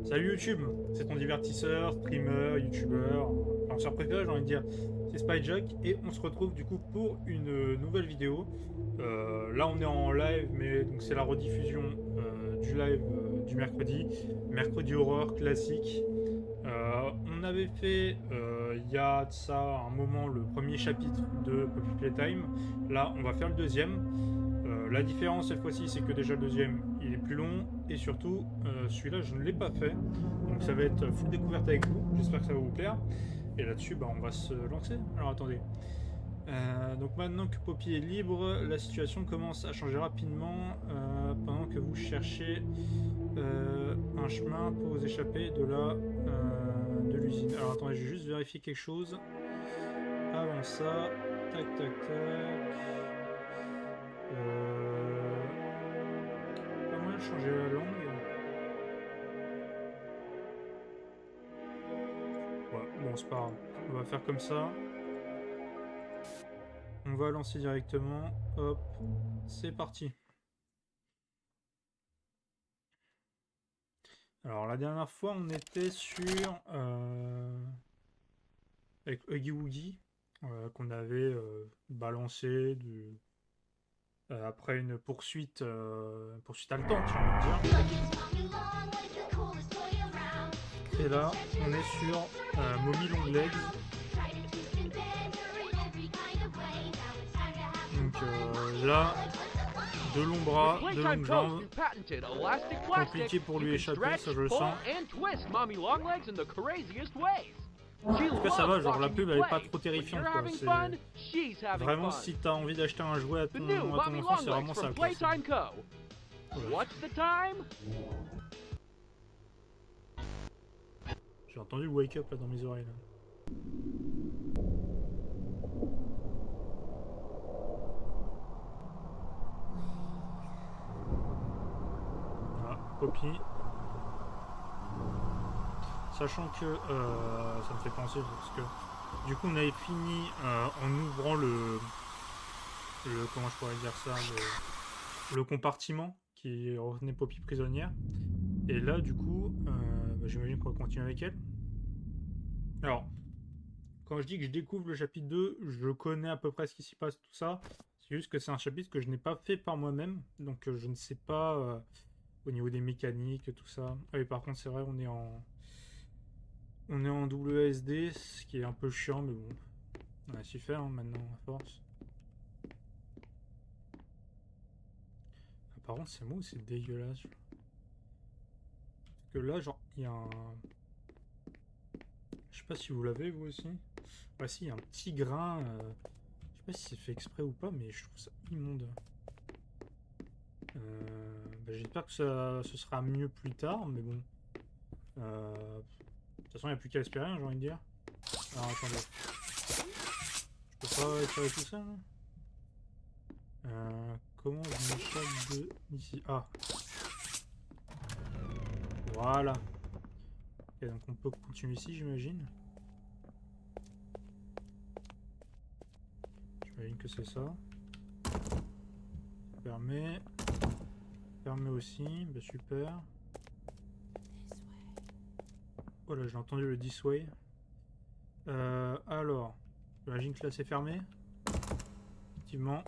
Salut YouTube, c'est ton divertisseur, streamer, youtubeur, lanceur préféré j'ai envie de dire, c'est Spyjack et on se retrouve du coup pour une nouvelle vidéo. Là on est en live mais donc c'est la rediffusion du live du mercredi horreur classique. On avait fait il y a de ça un moment le premier chapitre de Poppy Playtime, là on va faire le deuxième. La différence cette fois-ci, c'est que déjà le deuxième, il est plus long et surtout, celui-là, je ne l'ai pas fait. Donc ça va être full découverte avec vous. J'espère que ça va vous plaire. Et là-dessus, bah, on va se lancer. Alors attendez. Donc maintenant que Poppy est libre, la situation commence à changer rapidement pendant que vous cherchez un chemin pour vous échapper de l'usine. Alors attendez, je vais juste vérifier quelque chose. Avant ça, tac tac tac. Pas moyen de changer la langue. Ouais, bon, c'est pas grave. On va faire comme ça. On va lancer directement. Hop, c'est parti. Alors, la dernière fois, on était sur... avec Huggy Wuggy, qu'on avait balancé après une poursuite haletante, j'ai envie de dire. Et là, on est sur Mommy Long Legs. Donc là, de longs bras, de longues jambes. Compliqué pour lui échapper, ça je le sens. En tout cas, ça va, genre la pub elle est pas trop terrifiante quoi. C'est vraiment si t'as envie d'acheter un jouet à ton enfant, c'est vraiment ça quoi. J'ai entendu Wake Up là dans mes oreilles là. Voilà, Poppy. Sachant que ça me fait penser parce que du coup on avait fini en ouvrant le comment je pourrais dire ça, le compartiment qui retenait Poppy prisonnière. Et là du coup bah, j'imagine qu'on va continuer avec elle. Alors quand je dis que je découvre le chapitre 2, je connais à peu près ce qui s'y passe, tout ça. C'est juste que c'est un chapitre que je n'ai pas fait par moi-même, donc je ne sais pas au niveau des mécaniques, tout ça. Ah oui, par contre, c'est vrai, on est en WSD, ce qui est un peu chiant, mais bon, on a su faire hein, maintenant, à force. Ah, par contre, c'est moi ou c'est dégueulasse? Parce que là, genre, il y a un... Je sais pas si vous l'avez, vous aussi. Ah si, il y a un petit grain... Je sais pas si c'est fait exprès ou pas, mais je trouve ça immonde. Bah, j'espère que ce sera mieux plus tard, mais bon. De toute façon, il n'y a plus qu'à espérer, hein, j'ai envie de dire. Alors, attendez. Je peux pas étirer tout ça, là comment je m'échappe de ici? Ah. Voilà. Ok, donc on peut continuer ici, j'imagine. J'imagine que c'est ça. Permet. Permet aussi. Bah, super. Voilà, j'ai entendu le this way. Alors. J'imagine que là c'est fermé. Effectivement.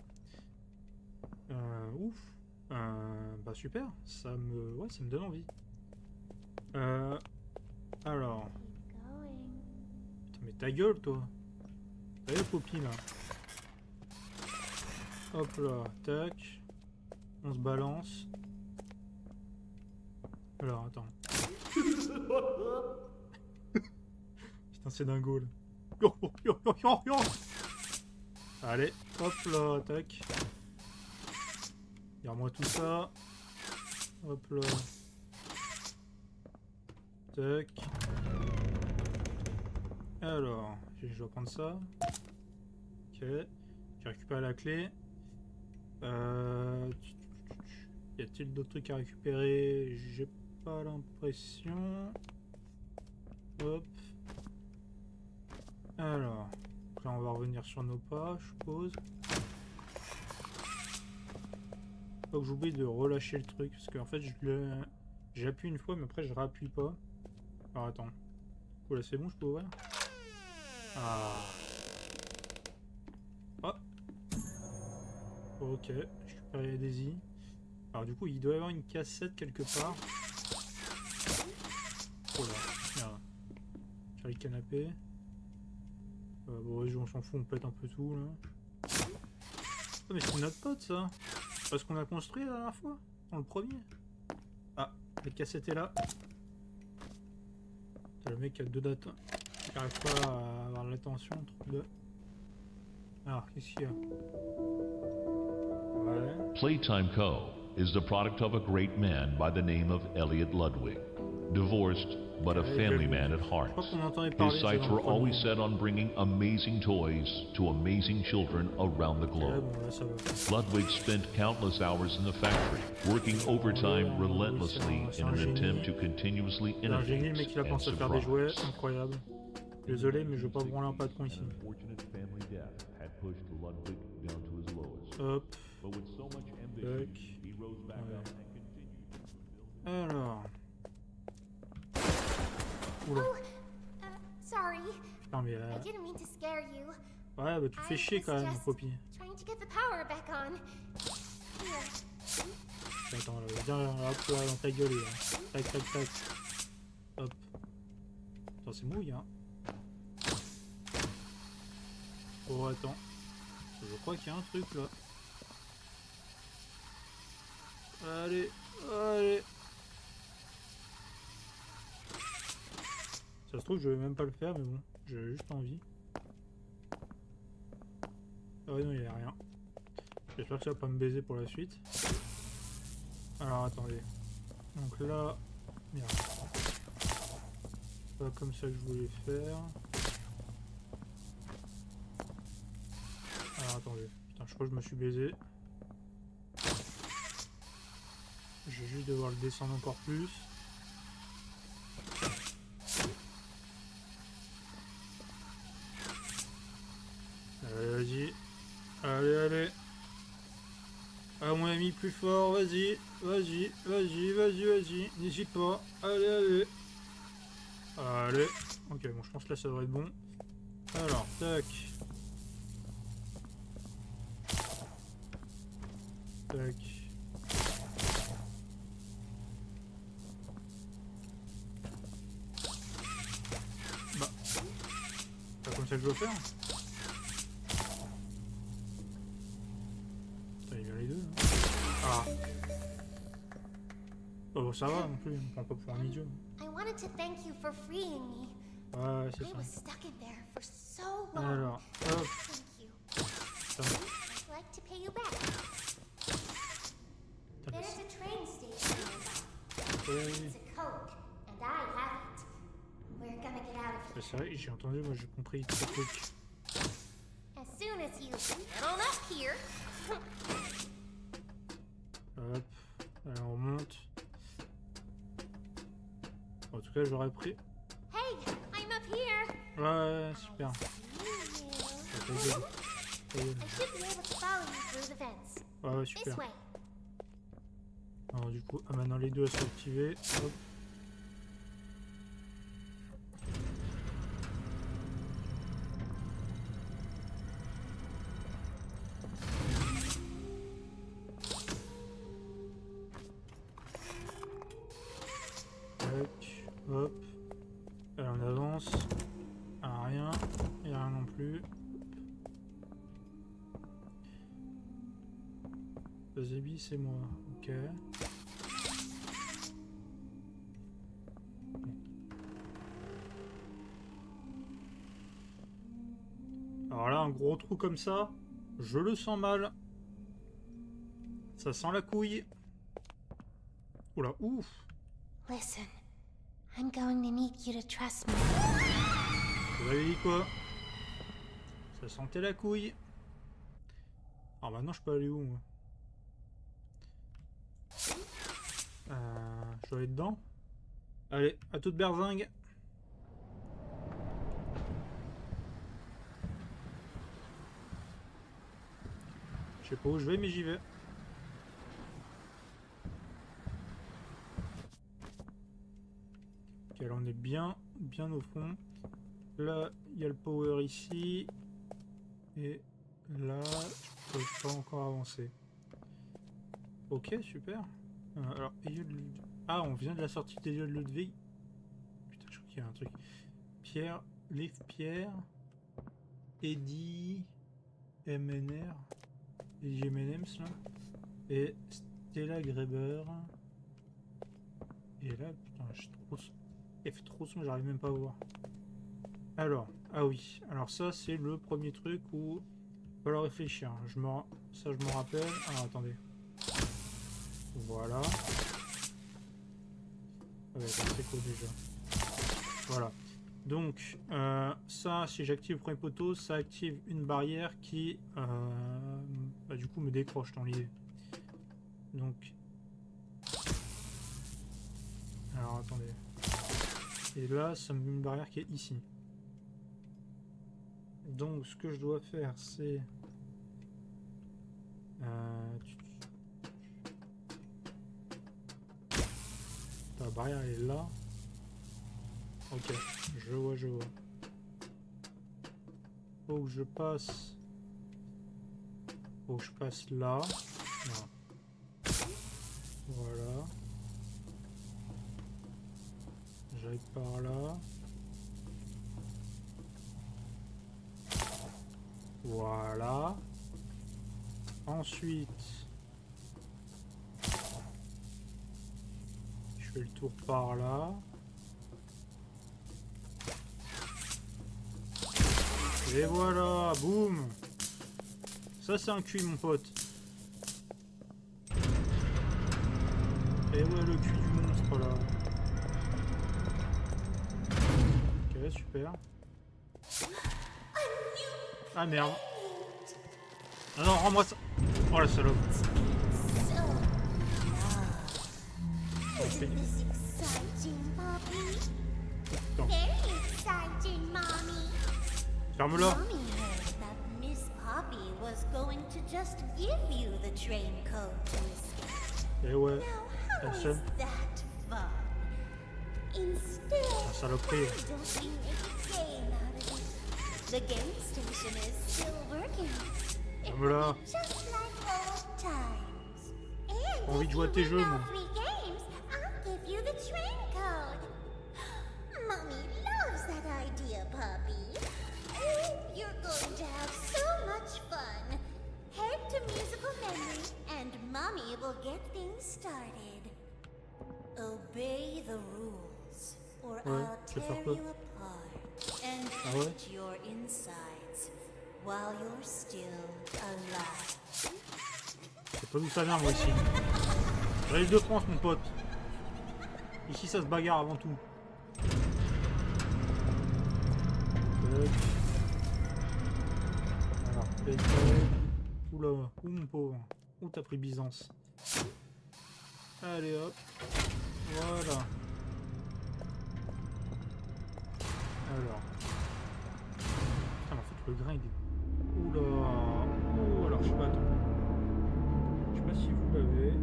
Ouf. Bah super. Ouais, ça me donne envie. Alors. Putain, mais ta gueule, toi. T'as vu, Poppy, là. Hop là, tac. On se balance. Alors, attends. Putain, c'est dingo, là. Allez, hop là, tac. Regarde-moi tout ça. Hop là. Tac. Alors, je dois prendre ça. Ok. J'ai récupéré la clé. Y a-t-il d'autres trucs à récupérer? J'ai pas l'impression. Hop. Alors. Là, on va revenir sur nos pas, je suppose. Faut que j'oublie de relâcher le truc. Parce qu'en fait, J'appuie une fois, mais après je réappuie pas. Alors attends. Oh là c'est bon, je peux ouvrir? Ah. Oh. Ok, je récupère les Daisy. Alors du coup, il doit y avoir une cassette quelque part. Oh là, merde. Sur le canapé. Bon, vas-y, on s'en fout, on pète un peu tout là. Oh, mais c'est notre pote ça! C'est pas ce qu'on a construit la dernière fois? Dans le premier? Ah, la cassette est là. T'as le mec a 2 dates. Il n'arrive pas à avoir l'attention entre deux. Alors, qu'est-ce qu'il y a? Ouais. Playtime Co. is the product of a great man by the name of Elliot Ludwig, divorced but a family man at heart. Je crois qu'on entendait His parler de ça sights dans le were always premier. set on bringing amazing toys to amazing children around the Ouais, globe. bon, là, ça va. Ludwig spent countless hours in the factory, working overtime relentlessly in an attempt to continuously C'est un génie, le mec innovate il a and pensé à faire des jouets, surprise. incroyable. Désolé, mais je veux pas branler un patron ici. Unfortunate family death had pushed Ludwig down to his lowest. Hop. But with so much ambition, he rose back up and continued to fulfill. Alors. Oula. Oh, sorry. Non mais I didn't mean to scare you. ouais, bah tu fais chier quand même, Poppy. Trying to get the power back on. Here. Attends, là, viens là, hop, là, dans ta gueule, là. Tac, tac, tac. Hop. Attends, c'est mouille, hein. Oh, attends. Je crois qu'il y a un truc, là. Allez, allez. Ça se trouve, je vais même pas le faire, mais bon, j'ai juste envie. Ah ouais, non, il n'y a rien. J'espère que ça va pas me baiser pour la suite. Alors, attendez. Donc là... Merde. Pas comme ça que je voulais faire. Alors, attendez. Putain, je crois que je me suis baisé. Je vais juste devoir le descendre encore plus. Allez, vas-y. Allez, allez. Ah, mon ami, plus fort. Vas-y. Vas-y, vas-y, vas-y, vas-y. N'hésite pas. Allez, allez. Allez. Ok, bon, je pense que là, ça devrait être bon. Alors, tac. Tac. Bah. C'est pas comme ça que je dois faire. Il y a les deux. Hein. Ah. Oh, ça va non plus, on prend pas pour un idiot. I wanted to thank you for freeing me. Ouais, c'est I ça. was stuck in there for so long. Alors, hop. Thank you. Ça va. I'd like to pay you back. Putain, mais There's a train station nearby. ouais. It's a code, and I have it. We're gonna get out of here. C'est vrai, j'ai entendu, moi j'ai compris ce truc. As soon as you get on up here. Hop. Allez, on remonte. En tout cas, j'aurais pris. Hey, I'm up here. Ouais, super. I see you. Ça fait good. Ça fait good. I should be able to follow you through the fence. Ouais, This super. way. Alors, du coup, ah, maintenant les deux sont activés. Hop. Tac, hop. Allez, on avance. Ah, rien. Il n'y a rien non plus. Zabi, c'est moi. Ok. Alors là, un gros trou comme ça, je le sens mal. Ça sent la couille. Oula, ouf. Listen, I'm going to need you to trust me. Vous avez dit quoi? Ça sentait la couille. Alors maintenant, je peux aller où, moi? Je dois aller dedans. Allez, à toute berzingue. Je sais pas où je vais, mais j'y vais. Ok, là on est bien au fond. Là, il y a le power ici. Et là, je peux pas encore avancer. Ok, super. Alors, ah, on vient de la sortie des lieux de Ludwig. Putain, je crois qu'il y a un truc. Pierre, Liv Pierre, Eddie, MNR, Eddie M&M's là. Et Stella Greber. Et là, putain, elle fait trop son, j'arrive même pas à voir. Alors, ah oui, alors ça c'est le premier truc où il va falloir réfléchir. Ça je me rappelle. Alors attendez. Voilà. Ah ouais, c'est quoi déjà? Voilà. Donc, ça, si j'active le premier poteau, ça active une barrière qui, bah, du coup, me décroche dans l'idée. Donc, alors attendez. Et là, ça me met une barrière qui est ici. Donc, ce que je dois faire, c'est... La barrière elle est là. Ok, je vois. Faut que je passe... Faut que je passe là. Voilà. J'arrive par là. Voilà. Ensuite, je fais le tour par là. Et voilà, boum. Ça c'est un QI mon pote. Et ouais, le QI du monstre là. Ok, super. Ah merde. Ah non, rends-moi ça. Oh la salope. Isn't this exciting, Poppy? Attends, Very exciting, Mommy. ferme-la. Mommy heard that Miss Poppy was going to just give you the train code to escape. Et ouais, Now, how is personne. that fun? La Instead, saloperie. why don't we make a game out of it? The game station is still working. It will Ferme-la. be just like old times. And J'ai envie de if jouer à you tes win jeux, all moi. 3 games, I'll give you the train code. Mommy loves that idea, Puppy. Oh, you're going to have so much fun. Head to musical memory, and Mommy will get things started. Obey the rules, or Ouais, I'll je vais faire tear quoi? you apart and Ah ouais? eat your insides while you're still alive. C'est pas d'où ça vient moi ici. L'île de France mon pote. Ici ça se bagarre avant tout. Tac. Alors, tac. Oula, où mon pauvre? Où t'as pris Byzance? Allez hop. Voilà. Alors. Putain, mais en fait le grain il est... Oula. Oh, alors je sais pas, attends. Je sais pas si vous l'avez.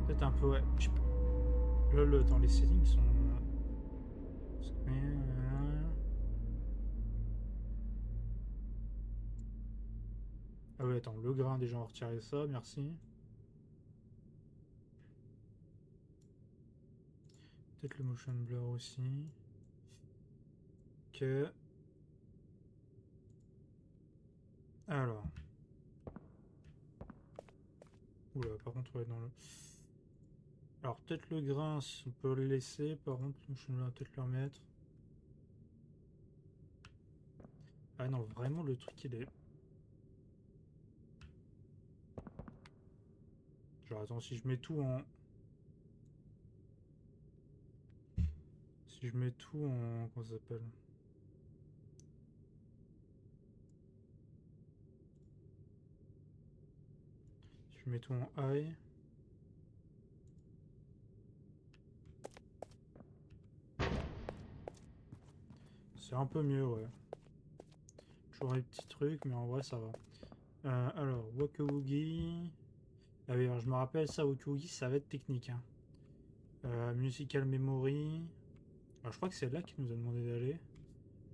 Peut-être un peu, ouais. Là, dans les settings sont... Ah ouais, attends, le grain déjà on va retirer ça, merci. Peut-être le motion blur aussi. Ok. Alors. Oula, par contre, ouais, dans le... Alors, peut-être le grain, si on peut le laisser. Par contre, le motion blur, on va peut-être le remettre. Ah non, vraiment, le truc, il est... Genre, attends, si je mets tout en... Si je mets tout en... Comment ça s'appelle? Si je mets tout en high... C'est un peu mieux, ouais. Toujours des petits trucs, mais en vrai, ça va. Alors, Waka Woogie... Ah oui, alors je me rappelle ça, Waka Woogie, ça va être technique. Hein. Musical Memory. Alors, je crois que c'est là qu'il nous a demandé d'aller.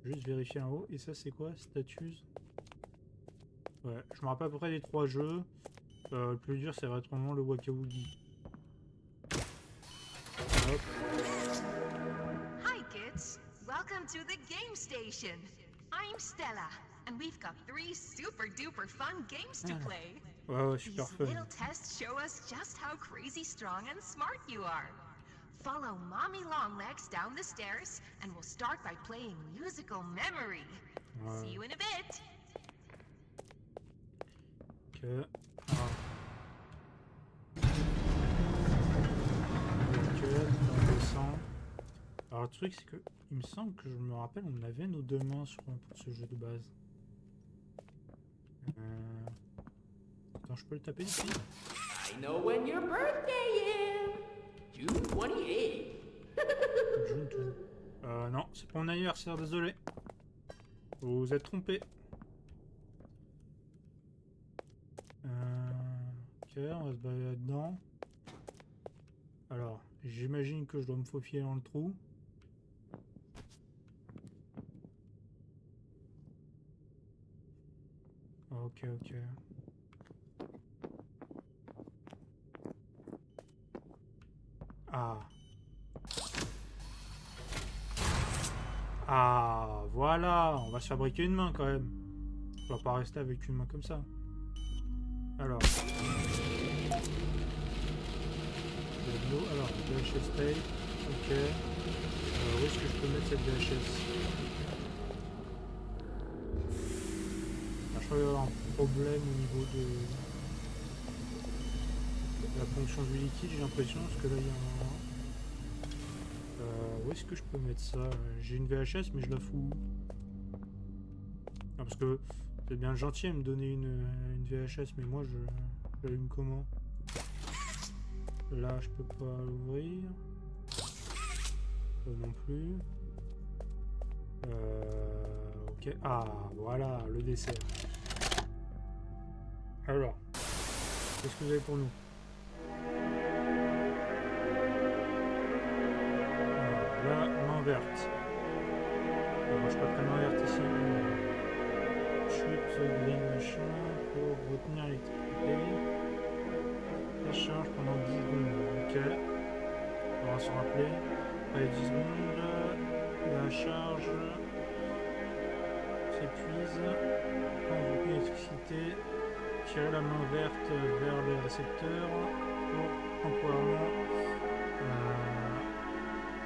Juste vérifier en haut. Et ça, c'est quoi? Status. Ouais, je me rappelle à peu près des 3 jeux. Le plus dur, c'est vraiment le Waka Woogie. Hop. Hi, kids. Welcome to the game station. I'm Stella, and we've got 3 super duper fun games to play. Ouais, super These fun. little tests show us just how crazy strong and smart you are. Follow Mommy Longlegs down the stairs, and we'll start by playing Musical Memory. See you in a bit. Ok. Ah. Ok, on descend. Alors le truc c'est que il me semble que je me rappelle on avait nos 2 mains pour ce jeu de base. Attends, je peux le taper ici? I know when your birthday is. June 28th. June 2. Non, c'est pour mon anniversaire, désolé. Vous vous êtes trompé. Ok, on va se balader là-dedans. Alors, j'imagine que je dois me faufiler dans le trou. Ok, ok. Ah. Ah, voilà. On va se fabriquer une main quand même. On va pas rester avec une main comme ça. Alors. Alors, VHS tape. Ok. Où est-ce que je peux mettre cette VHS? Je crois qu'il va y avoir un problème au niveau de la ponction du liquide, j'ai l'impression, parce que là il y a un... où est-ce que je peux mettre ça? J'ai une VHS mais je la fous. Ah, parce que c'est bien gentil à me donner une VHS, mais moi je l'allume comment? Là je peux pas l'ouvrir. Non plus. Ok. Ah voilà le dessert. Alors, qu'est-ce que vous avez pour nous? Là, main verte. Alors, je peux pas main verte ici. Chute, green machin pour retenir l'électricité. La charge pendant 10 secondes. Ok. On va se rappeler. Allez, 10 secondes. La charge s'épuise. Quand vous coupez l'électricité, tirez la main verte vers les récepteurs pour temporairement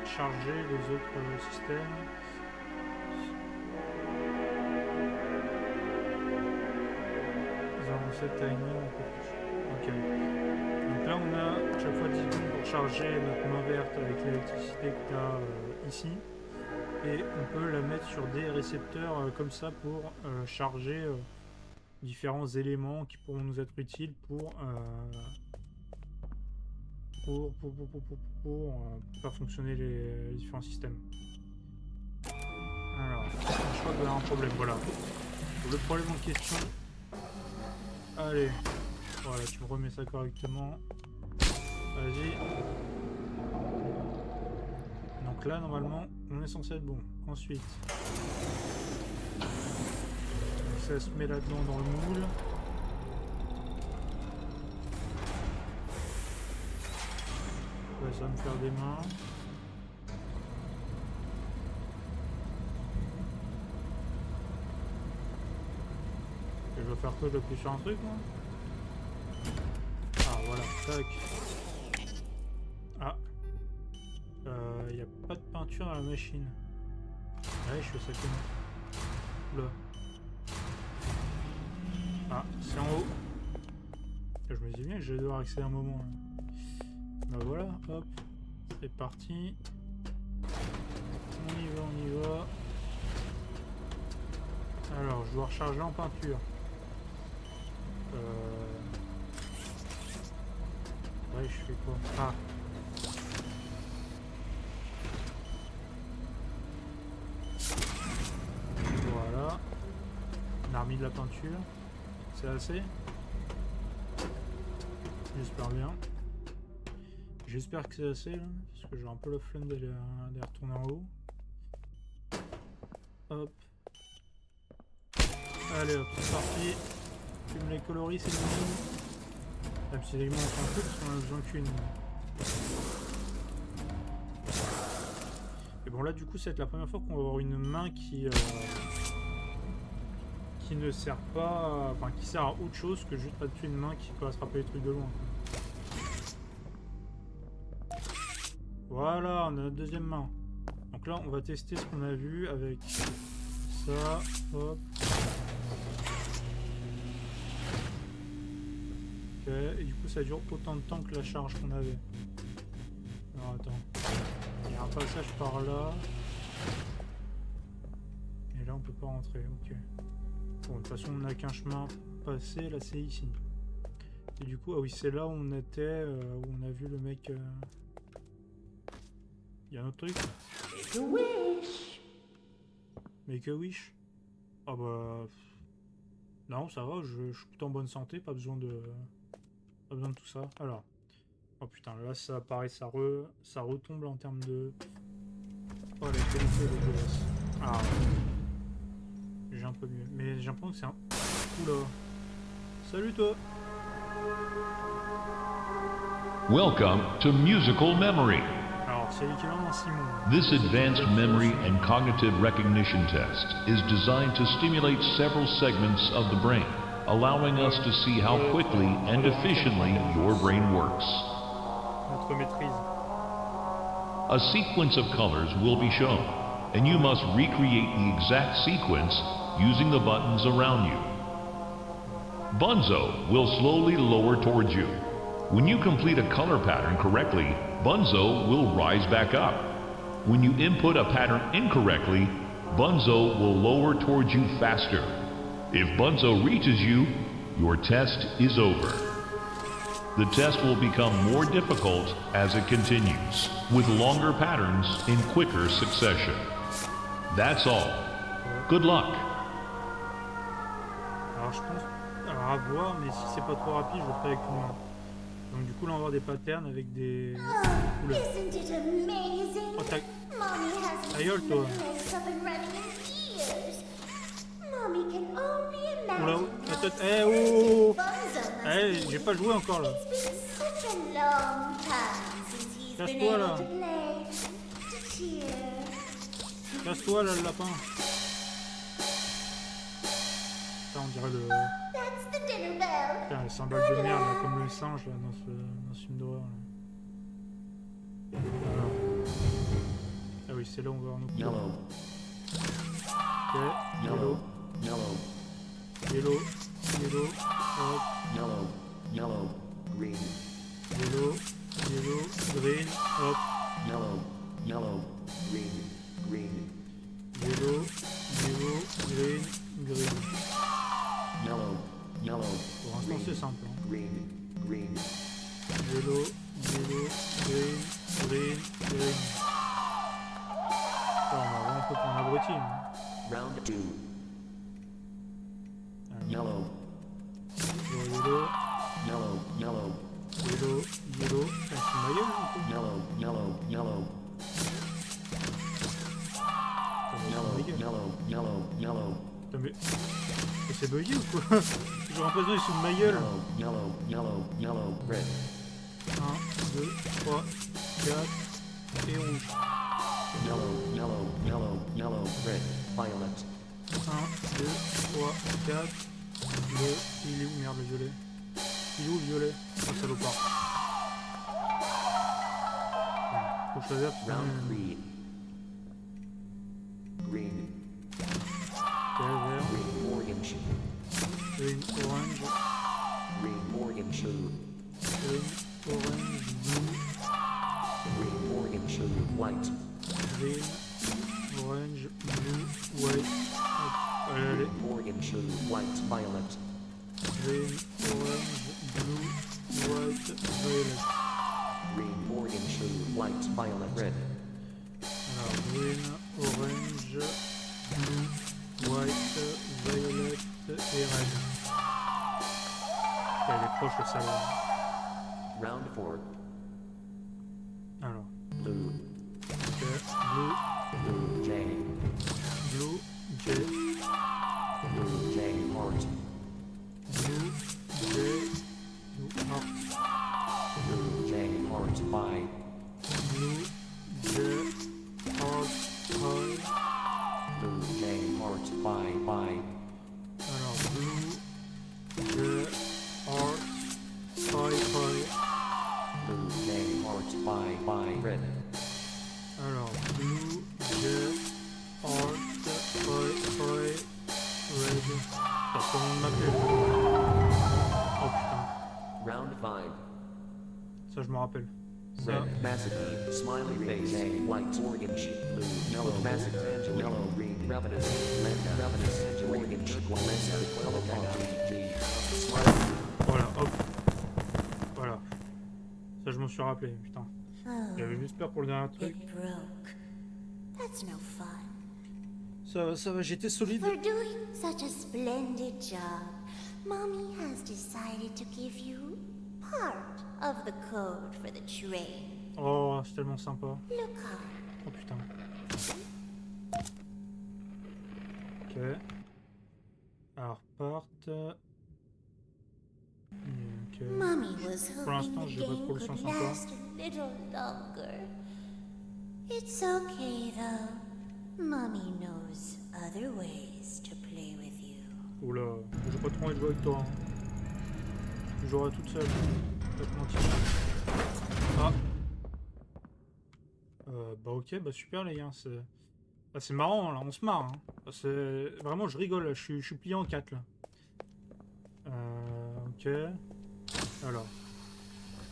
charger les autres systèmes. Ils ont lancé le timing un peu plus. Ok. Donc là on a chaque fois 10 secondes pour charger notre main verte avec l'électricité que tu as ici. Et on peut la mettre sur des récepteurs comme ça pour charger différents éléments qui pourront nous être utiles pour faire fonctionner les différents systèmes. Alors, je crois qu'il y a un problème, voilà. Le problème en question. Allez, voilà, tu me remets ça correctement. Vas-y. Donc là, normalement, on est censé être bon. Ensuite, ça se met là-dedans dans le moule. Ouais, ça va me faire des mains. Et je dois faire quoi? Je dois appuyer sur un truc, moi? Ah, voilà, tac. Ah. Il n'y a pas de peinture dans la machine. Ouais, je fais ça comment? Là. Ah, c'est en haut. Je me dis bien que je vais devoir accéder un moment. Là. Bah voilà, hop. C'est parti. On y va, on y va. Alors, je dois recharger en peinture. Ouais, je fais quoi? Ah. Voilà. On a remis de la peinture. C'est assez? J'espère bien. J'espère que c'est assez là, parce que j'ai un peu la flemme d'aller retourner en haut. Hop. Allez hop, c'est parti. Fume les coloris, c'est mignon. Même si les on s'en fout parce qu'on en a besoin qu'une. Et bon là du coup ça va être la première fois qu'on va avoir une main qui ne sert pas, enfin qui sert à autre chose que juste pas tuer une main qui peut attraper les trucs de loin. Voilà, on a notre deuxième main. Donc là on va tester ce qu'on a vu avec ça, hop. Ok, et du coup ça dure autant de temps que la charge qu'on avait. Alors attends. Il y a un passage par là. Et là on peut pas rentrer, ok. Bon, de toute façon on n'a qu'un chemin passé, là c'est ici. Et du coup, ah oui c'est là où on était, où on a vu le mec... Il y a un autre truc? Make a wish. Make a wish? Ah bah... Non ça va, je suis plutôt en bonne santé, pas besoin de tout ça. Alors... Oh putain, là ça apparaît, ça retombe en termes de... Oh la qualité est dégueulasse. Ah ouais. J'ai un peu mieux. Mais j'ai l'impression que c'est un... Oula. Salut toi. Welcome to Musical Memory. Alors c'est l'équivalent d'un Simon. This advanced memory and cognitive recognition test is designed to stimulate several segments of the brain, allowing us to see how quickly and efficiently your brain works. Notre maîtrise. A sequence of colors will be shown, and you must recreate the exact sequence using the buttons around you. Bunzo will slowly lower towards you. When you complete a color pattern correctly, Bunzo will rise back up. When you input a pattern incorrectly, Bunzo will lower towards you faster. If Bunzo reaches you, your test is over. The test will become more difficult as it continues, with longer patterns in quicker succession. That's all. Good luck. Alors je pense... Alors à voir, mais si c'est pas trop rapide, je le ferai avec une main. Donc du coup là on va avoir des patterns avec des... Oh, Oula. isn't it amazing? Oh ta... Mommy hasn't Ta gueule, seen toi. the place up and running in years. Mommy can only Oula, imagine la how tête... Eh oh, oh. Bunzo must Eh, be. j'ai pas joué encore là. It's been such a long time since he's been Casse-toi, able là. to play, to cheer. Casse-toi là le lapin. Ça on dirait le... That's the dinner bell. Putain, le symbole de merde là, comme le singe là dans ce film d'horreur là. Alors. Ah oui c'est là où on va avoir nos couleurs. Yellow, Ok, yellow, yellow, yellow, yellow, hop, yellow, yellow, green, yellow, yellow, green, hop, yellow, yellow, green, green, yellow, yellow, green, green. yellow, yellow, Pour l'instant c'est simple. Hein. green, green, Yellow, yellow, green, green, green. Putain, on va vraiment un peu pour un abruti. Hein. round 2, yellow, Yellow, yellow, yellow, yellow, yellow. Putain, c'est ma gueule un peu. yellow, yellow, yellow, Putain, mais c'est ma gueule. yellow, yellow, yellow, Putain, mais c'est bugué ou quoi? J'ai l'impression qu'il se fout de ma gueule. yellow, yellow, yellow, red, 1, 2, 3, 4 et rouge. yellow, yellow, yellow, yellow, red, violet, 1, 2, 3, 4. Il est où merde le violet? Il est où le violet? Oh salopard. Faut que je fasse round absolument. 3, green, Ok, vert, green, orange, green, orange, green, orange, green, orange, blue, green, orange, white, green, orange, blue, white. Hop, allez, allez. orange, white, violet, Green, orange, blue, white, violet. green, orange, white, violet, red, Alors, green, orange, blue, white, violet et red. Elle est proche le salaire. round 4, T'as pas besoin de m'appeler. Oh putain, Round 5. ça je me rappelle. Ça, Red, Massacre, Smiley Face, White, Orange, Blue, Yellow, Massacre, Yellow, Green, Revenant, Lenda, Revenant, Orange, Lenda, Color Poppy, G, Smiley. voilà, hop. Voilà. Ça je m'en suis rappelé, putain. J'avais juste peur pour le dernier truc. It broke. That's no fun. Ça va, j'étais solide. For doing such a splendid job, Mommy has decided to give you part of the code for the train. Oh, c'est tellement sympa. Look up. Oh putain. Ok. Alors, part. Ok. Mommy was Pour l'instant, hoping the j'ai pas trop game le could sens encore. last a little longer. It's okay though. Mommy knows other ways to play with you. Oula, j'ai pas trop envie de jouer avec toi. Hein. Je jouerai toute seule. Pas te mentir. Ah. Bah ok, bah super les gars. C'est marrant, là, on se marre. Hein. Vraiment, je rigole, je suis plié en 4 là. Ok. Alors.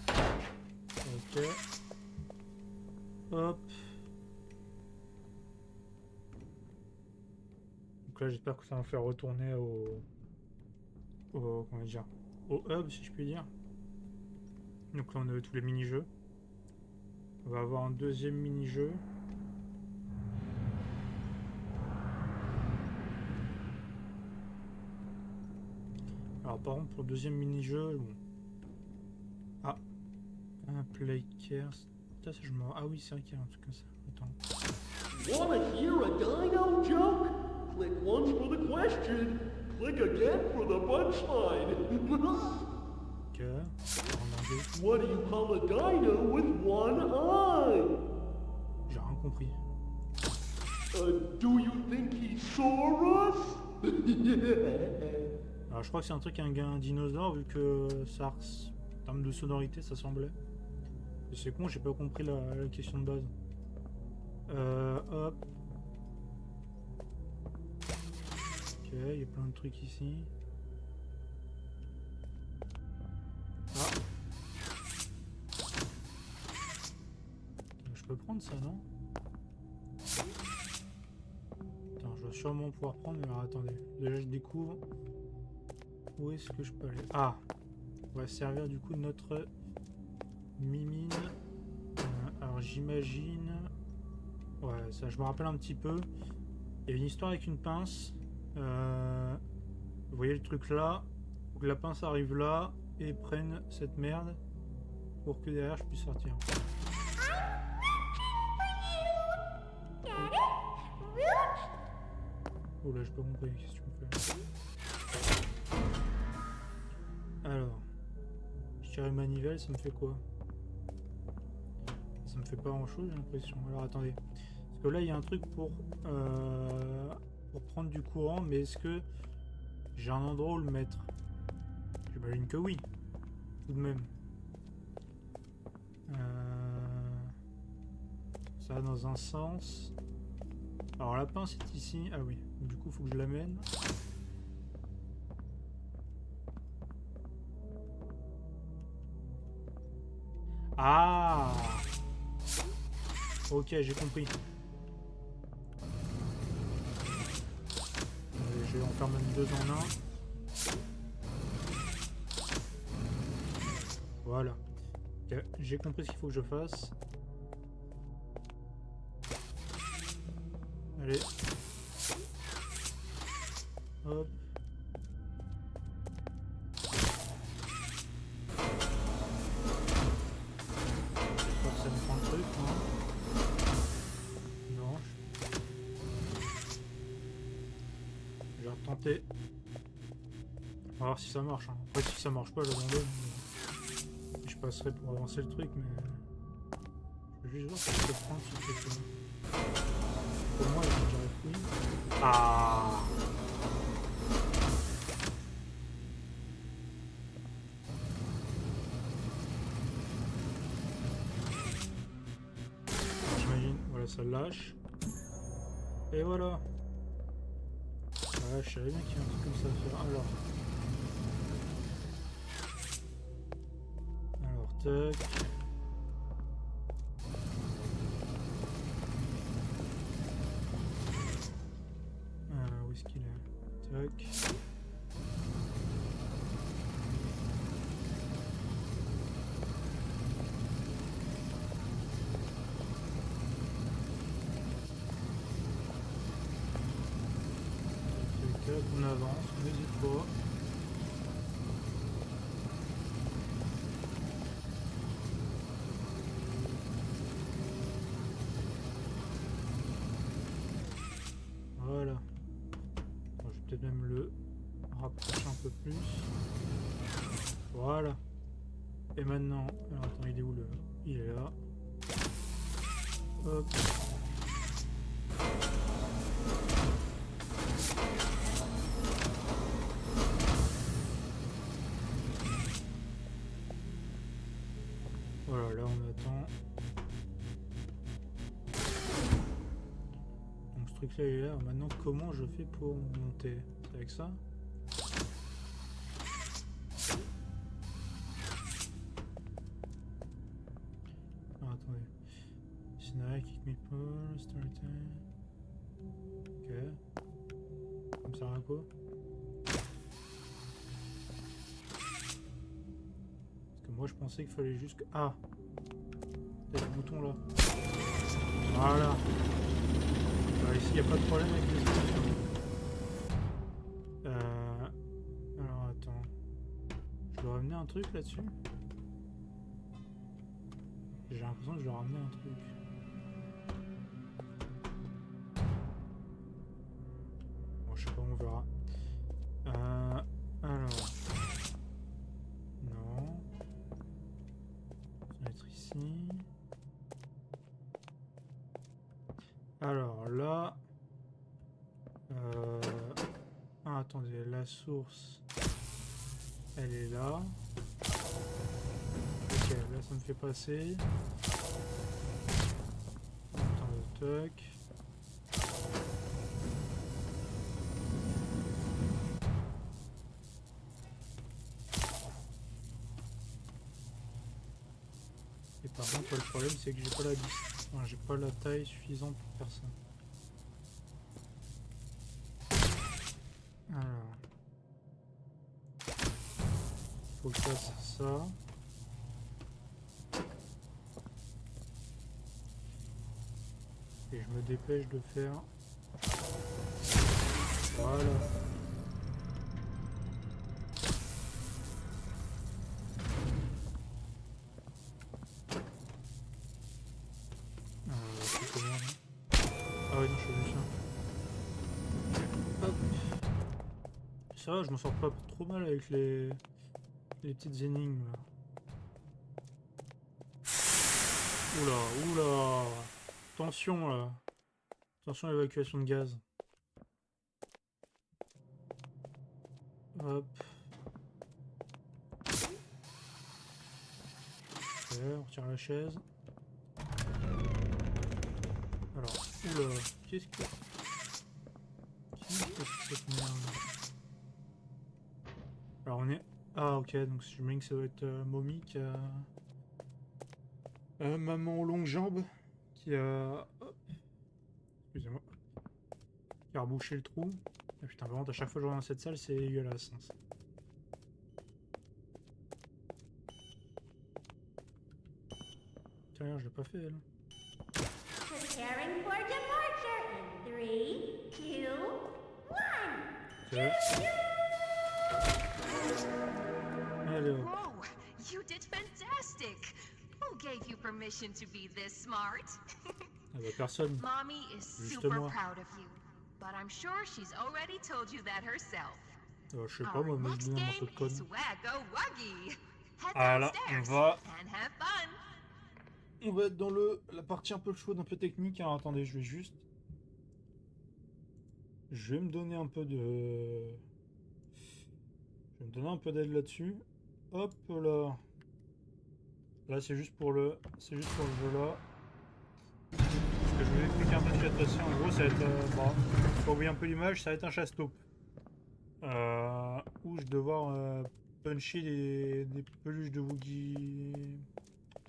Ok. Hop. Donc là, j'espère que ça va me faire retourner comment dire, au hub, si je puis dire. Donc là, on a tous les mini-jeux. On va avoir un deuxième mini-jeu. Alors par contre, pour le deuxième mini-jeu, bon. Ah, un Playcare. Ça, je me... Ah oui, c'est vrai qu'il y a un truc comme ça. Attends. Wanna hear a dino joke? Click once for the question. Click again for the punchline. Ok. Regardez. What do you call a dino with one eye? J'ai rien compris. Do you think he saw us? Alors je crois que c'est un truc un dinosaure vu que ça, en termes de sonorité, ça semblait. Et c'est con, j'ai pas compris la question de base. Hop. Ok, il y a plein de trucs ici. Ah. Je peux prendre ça, non? Attends, je dois sûrement pouvoir prendre, mais alors attendez. Déjà je découvre. Où est-ce que je peux aller? Ah! On va servir du coup de notre mimine. Alors j'imagine... Ouais, ça je me rappelle un petit peu. Il y a une histoire avec une pince. Vous voyez le truc là? Faut que la pince arrive là et prenne cette merde pour que derrière je puisse sortir. Oh là, j'ai pas compris. Qu'est-ce que tu me fais? Alors, je tire une manivelle, ça me fait quoi? Ça me fait pas grand chose, j'ai l'impression. Alors attendez, parce que là il y a un truc pour prendre du courant, mais est-ce que j'ai un endroit où le mettre? J'imagine que oui, tout de même. Ça va dans un sens. Alors la pince est ici. Ah oui, du coup faut que je l'amène. Ah! Ok, j'ai compris. Je vais en faire même deux en un. Voilà. Ok, j'ai compris ce qu'il faut que je fasse. Allez. Hop. J'espère que ça me prend le truc, moi. Non. Je vais retenter. On va voir si ça marche. Hein. Après, si ça marche pas, j'abandonne. Je passerai pour avancer le truc, mais... Je vais juste voir si je peux prendre ce truc-là. Pour moi, j'aurais pris. Ah! J'imagine, voilà, ça lâche. Et voilà. Ouais, je savais bien qu'il y a un truc comme ça à faire. Alors, tac. Où est-ce qu'il est? Tac. On avance, on n'hésite pas. Voilà. Bon, je vais peut-être même le rapprocher un peu plus. Voilà. Et maintenant, alors attends, il est où le... Il est là. Hop. Voilà, là on attend. Donc ce truc là il est là. Maintenant comment je fais pour monter? C'est avec ça? Ah, attendez. Snake, kick me pull, story time. Ok. Ça me sert à quoi? Moi je pensais qu'il fallait juste que... Ah! Il y a le bouton là. Voilà. Alors, ici il n'y a pas de problème avec les stations. Alors attends. Je dois ramener un truc là-dessus? J'ai l'impression que je dois ramener un truc. Bon je sais pas, on verra. Alors... Ici. Alors là, ah, attendez, la source, elle est là. Ok, là ça me fait passer. Attendez, toc. Par contre, le problème c'est que j'ai pas la j'ai pas la taille suffisante pour faire ça. Alors, faut que je fasse ça. Et je me dépêche de faire. Voilà. Ah ouais, non, je fais juste ça. Hop. Ça va, je m'en sors pas trop mal avec les petites énigmes là. Oula, oula. Attention là. Attention à l'évacuation de gaz. Hop. Ok, on retire la chaise. Alors, oula, qu'est-ce que c'est cette merde? Alors on est... Ah ok, donc je me dis que ça doit être Mommy qui a... maman aux longues jambes qui a... Excusez-moi. Qui a rebouché le trou. Ah, putain, vraiment, à chaque fois que je rentre dans cette salle, c'est dégueulasse. Hein. Tiens, je l'ai pas fait, elle. Preparing for departure in 3, 2, 1. Okay. Allez, hop. Whoa, you did fantastic! Who gave you permission to be this smart? Ah bah personne. Mommy is Juste super moi. proud of you, but I'm sure she's already told you that herself. Je sais pas, moi, mais je Next dis un game morceau de code. is Waggo Wuggy. Head Voilà, downstairs on va... and have fun. On va être dans la partie un peu chaude, un peu technique. Alors, attendez, je vais juste... Je vais me donner un peu de... Je vais me donner un peu d'aide là-dessus. Hop là. Là, c'est juste pour le... C'est juste pour le jeu là. Parce que je vais vous expliquer un peu ce qu'il y a de passé. En gros, ça va être... bon, pour vous voyez un peu l'image, ça va être un chasse-taupe. Où je vais devoir puncher des peluches de Woogie,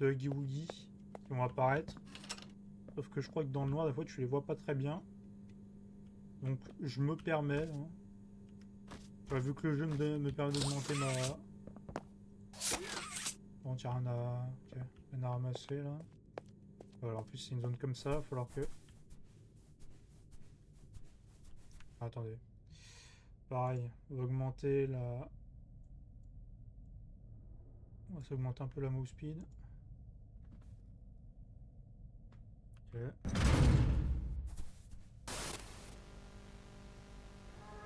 de Huggy Wuggy qui vont apparaître. Sauf que je crois que dans le noir, des fois, tu les vois pas très bien. Donc, je me permets. Hein. Enfin, vu que le jeu me permet d'augmenter ma... Bon, tiens, rien à... Okay. Rien à ramasser, là. Voilà, en plus, c'est une zone comme ça. Il va falloir que... Ah, attendez. Pareil, on va augmenter la... On va s'augmenter un peu la move speed. Ok.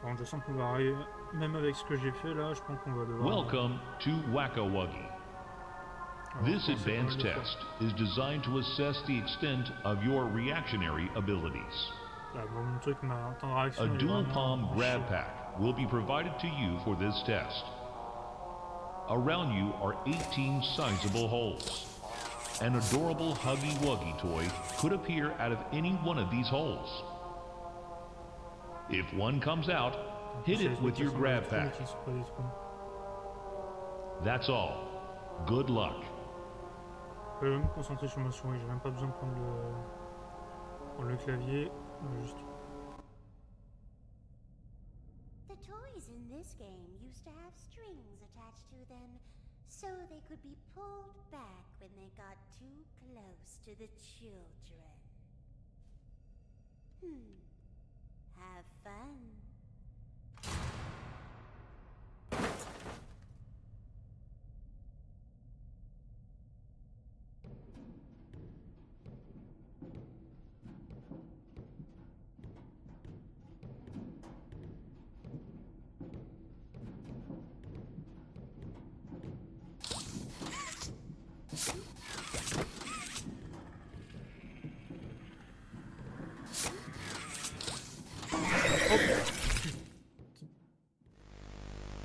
Bon, je sens qu'on va arriver, même avec ce que j'ai fait là, je pense qu'on va devoir... Welcome to Wacka Wuggy. This advanced test is designed to assess the extent of your reactionary abilities. Là, bon, mon truc, ma temps de réaction... A il est dual vraiment palm en grab chien. pack will be provided to you for this test. Around you are 18 sizable holes. An adorable Huggy Wuggy toy could appear out of any one of these holes. If one comes out, hit it with your grab pack. That's all. Good luck. Je vais me concentrer sur ma souris, j'ai même pas besoin de prendre le clavier. Juste... The toys in this game used to have strings attached to them, so they could be pulled back when they got too close to the children. Have fun.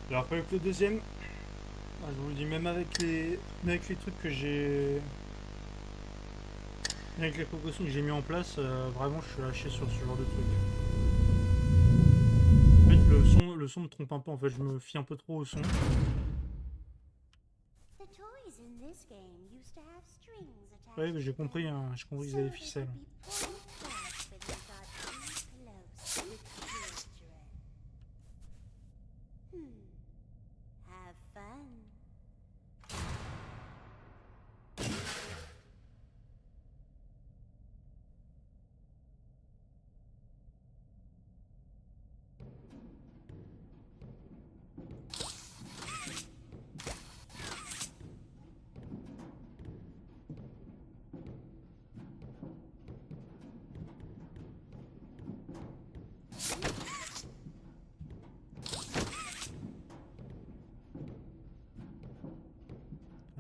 Alors avec le deuxième, je vous le dis, même avec les trucs que j'ai... Avec les précautions que j'ai mis en place, vraiment je suis lâché sur ce genre de truc. En fait le son me trompe un peu, en fait je me fie un peu trop au son. The toys in this game used to have strings attached Ouais, mais j'ai to compris, them, hein, j'ai compris qu'ils so avaient they ficelle. could be pulled back when they got too close to the children. Have fun.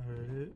Allez.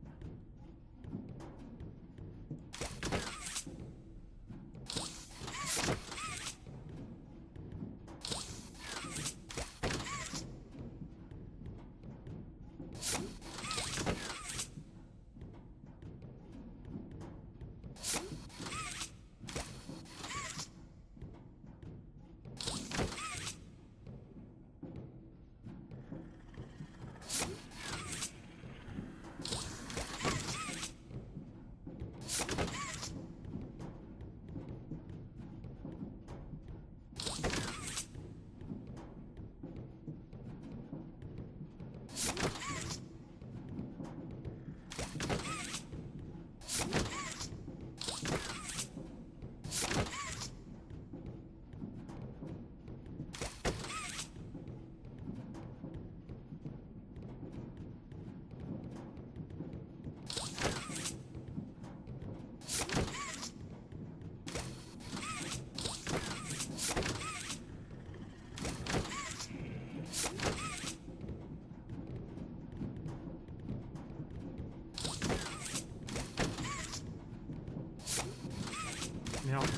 Merde.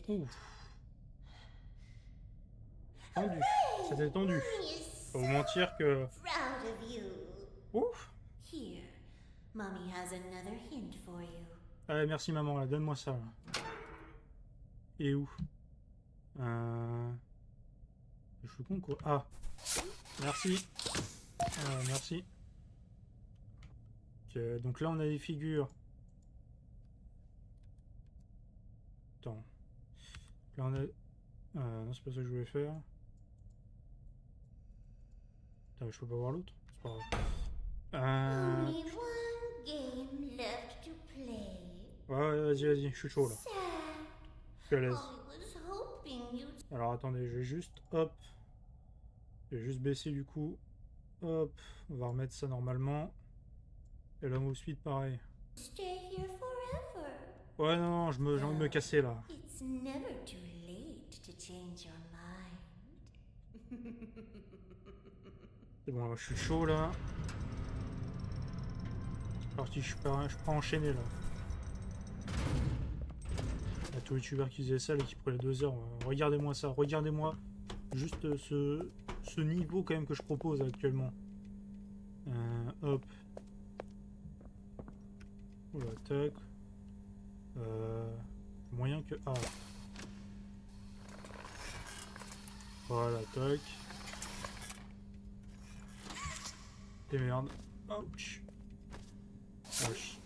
Ouh. Tendu. C'était tendu. Mommy is Faut vous mentir que... proud of you. Ouf. Here, Mommy has another hint for you. Allez, merci maman, là, donne-moi ça. Là. Et où Je suis con quoi. Ah. Merci. Merci. Ok, donc là on a des figures. Attends. Là on a... non, c'est pas ça que je voulais faire. Attends, je peux pas voir l'autre. C'est pas grave. Only one game left to play. Ouais, vas-y, je suis chaud là. Sad. Je suis à l'aise. I was hoping you'd Alors attendez, je vais juste... Hop. Je vais juste baisser du coup. Hop. On va remettre ça normalement. Et la move speed pareil. stay here forever. Ouais, non, j'ai envie de me casser là. It's never too late to change your mind. C'est bon, là, je suis chaud là. C'est parti, je suis pas enchaîné là. Il y a tous les youtubeurs qui faisaient ça et qui prenaient 2 heures. Regardez-moi ça, regardez-moi juste ce niveau quand même que je propose actuellement. Hop. Oula, tac. Moyen que... Ah. Voilà, tac. Et merde. Ouch. Ah, je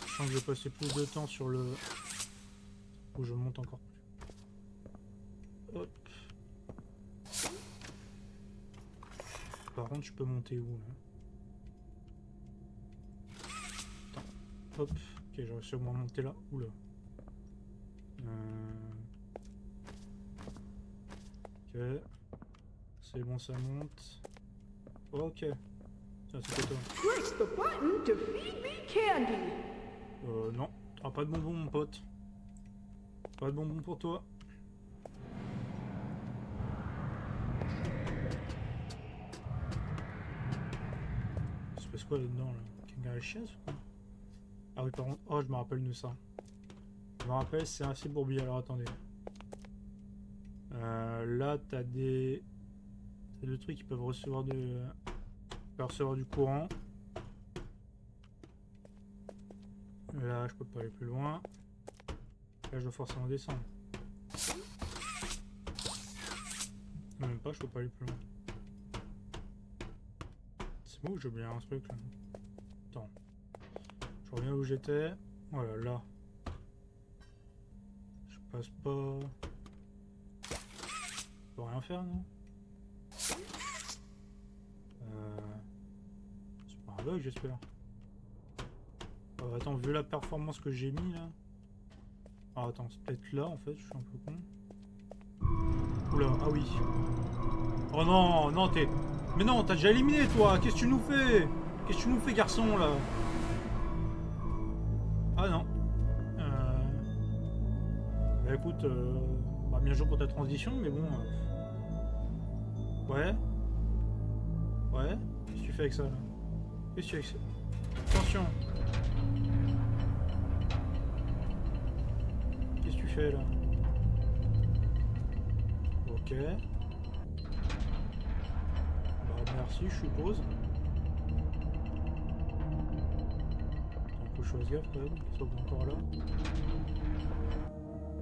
sens que je vais passer plus de temps sur le... Où je monte encore plus. Hop. Par contre, je peux monter où là? Attends. Hop. Ok, j'ai réussi à au moins monter là. Oula. Ok. C'est bon, ça monte. Ok. Tiens, c'est toi. Press the button to feed me candy. Non. T'auras pas de bonbons, mon pote. Pas de bonbons pour toi. Il se passe quoi là-dedans là? Quelqu'un a la chiasse ou quoi? Ah oui, par contre. Oh, je me rappelle de ça. Je me rappelle, c'est assez bourbier. Alors attendez. Là, t'as des... T'as deux trucs qui peuvent recevoir du courant. Là, je peux pas aller plus loin. Là, je dois forcément descendre. Non, même pas, je peux pas aller plus loin. C'est bon ou j'ai oublié un truc là? Attends. Je reviens où j'étais. Voilà, là. Je passe pas... Je peux rien faire, non? C'est pas un bug, j'espère. Attends, vu la performance que j'ai mis là... Ah attends, c'est peut-être là en fait, je suis un peu con. Oula, ah oui. Oh non, non t'es... Mais non, t'as déjà éliminé toi, qu'est-ce que tu nous fais? Qu'est-ce que tu nous fais garçon là? Ah non. Bah écoute, bah, bien joué pour ta transition, mais bon... Ouais. Ouais. Qu'est-ce que tu fais avec ça là? Qu'est-ce que tu fais avec ça? Attention. Qu'est-ce que tu fais là? Ok. Bah merci, je suppose. Faut que je fasse gaffe quand même, qu'ils soient pas encore là.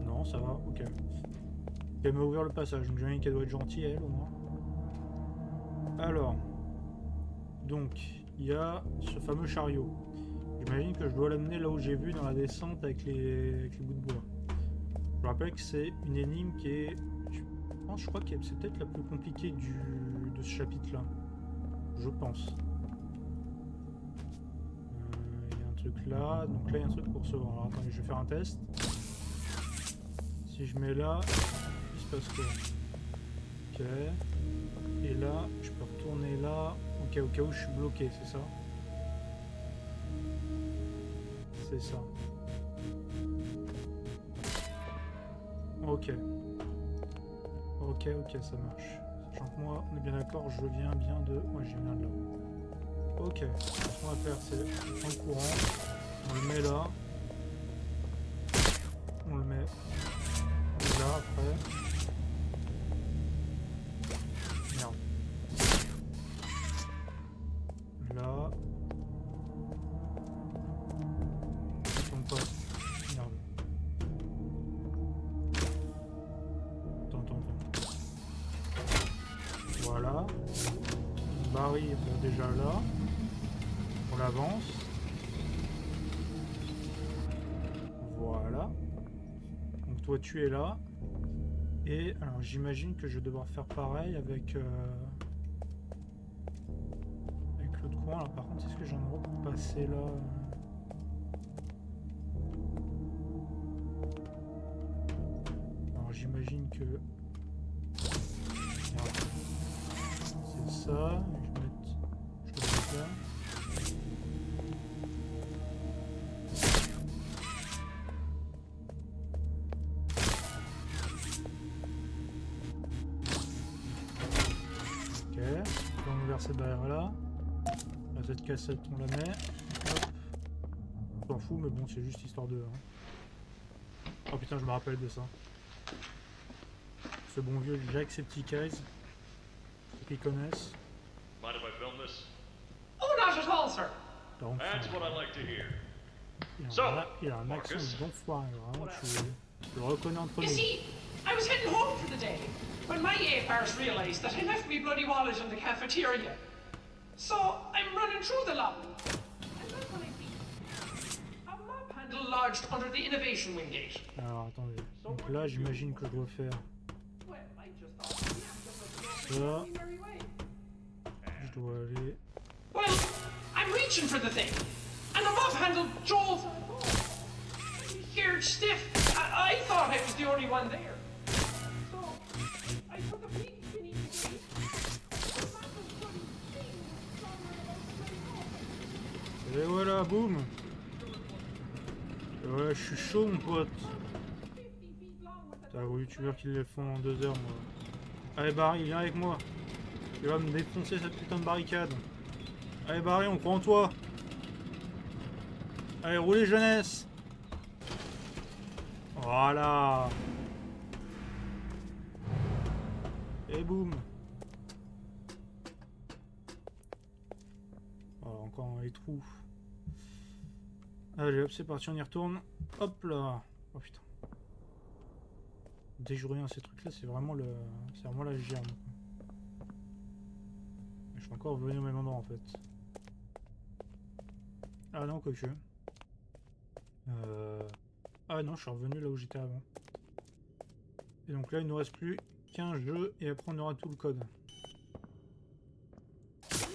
Non, ça va, ok. Elle m'a ouvert le passage, donc j'imagine qu'elle doit être gentille elle au moins. Alors. Donc, il y a ce fameux chariot. J'imagine que je dois l'amener là où j'ai vu dans la descente avec les bouts de bois. Je rappelle que c'est une énigme qui est... Je crois que c'est peut-être la plus compliquée de ce chapitre-là. Je pense. Il y a un truc là. Donc là, il y a un truc pour recevoir. Alors attendez, je vais faire un test. Si je mets là, il se passe quoi? Ok. Et là, je peux retourner là. Ok, au cas où je suis bloqué, c'est ça? C'est ça. Ok. Ok, ok, ça marche. Sachant que moi, on est bien d'accord, je viens bien de... Ouais, je viens de là. Ok. Ce qu'on va faire, c'est on prend le courant, on le met là. On le met Là, après. Merde. Là. Ça tombe pas. Merde. Attends. Voilà. Barry, bon, déjà là. On l'avance. Voilà. Donc toi tu es là. Et alors j'imagine que je vais devoir faire pareil avec l'autre coin. Alors par contre, est-ce que j'ai un endroit pour passer là? Alors j'imagine que... Merde. C'est ça. Je vais mettre ça. Ok, on ouvre cette barrière là. Là, cette cassette on la met. Hop. On s'en fout mais bon c'est juste histoire de... Hein. Oh putain je me rappelle de ça. Ce bon vieux Jacksepticeye. Ceux qui connaissent. Mind if I film this? Oh, not at all, sir. Donc, That's what I like to hear. il a un accent d'enfoiré, vraiment tu le reconnais entre You nous. see, I was heading home for the day when my AFRs realised that I left me bloody wallet in the cafeteria. So I'm running through the lobby. And then when I see a mop handle lodged under the innovation wing gate. Alors attendez, donc là j'imagine que je dois faire Well, I just thought, ça, je dois aller... well, I'm reaching for the thing, and the mop handle drove. Scared stiff. I thought I was the only one there. So I took a peek beneath the gate. The mop was bloody thing somewhere about 20 Et voilà, boum. Et voilà, je suis chaud mon pote. feet long with a T'as vos youtubeurs qui les font en 2 heures moi. Allez Barry, viens avec moi. Tu vas me défoncer cette putain de barricade. Allez Barry, on croit en toi. Allez, roulez jeunesse. Voilà. Et boum. Voilà, encore les trous. Allez hop, c'est parti, on y retourne. Hop là. Oh putain. Déjouer ces trucs là, c'est vraiment la germe. Je suis encore revenu au même endroit en fait. Ah non, quoique. Ah non, je suis revenu là où j'étais avant. Et donc là, il nous reste plus qu'un jeu et après on aura tout le code.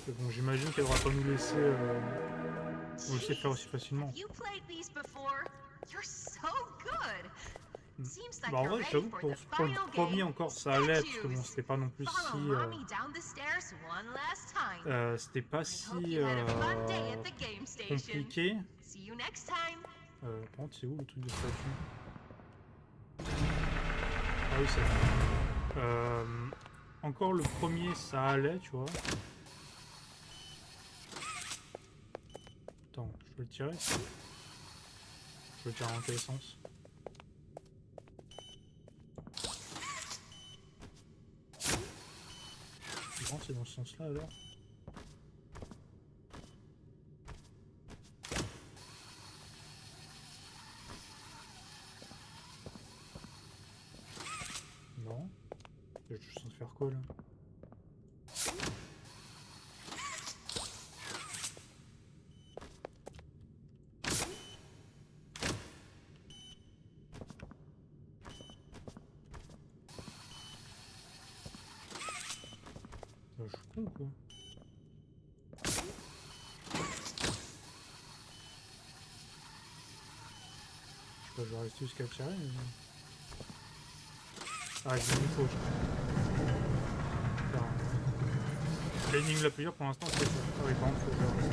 Et bon, j'imagine qu'elle va pas nous laisser faire aussi facilement. Have you played these before? You're so good. Seems like Bah en you're vrai, ready j'avoue for que the pour le final premier game. encore ça allait, parce que bon, c'était pas non plus Follow si... mommy down the stairs one last time. c'était pas I si hope you had a fun day at the game station. compliqué. See you next time. Par contre, c'est où le truc de statue? Ah oui, c'est là. Encore le premier, ça allait, tu vois. Attends, je peux le tirer? Je peux le tirer en quel sens? Bon, c'est dans ce sens-là alors. Non. Je suis censé faire quoi là? Je suis con quoi. Je sais pas, je vais rester jusqu'à tirer. Mais... Ah, j'ai une faute. L'énigme la plus dure pour l'instant, c'est ça. Ah oui, par contre, faut que je reste.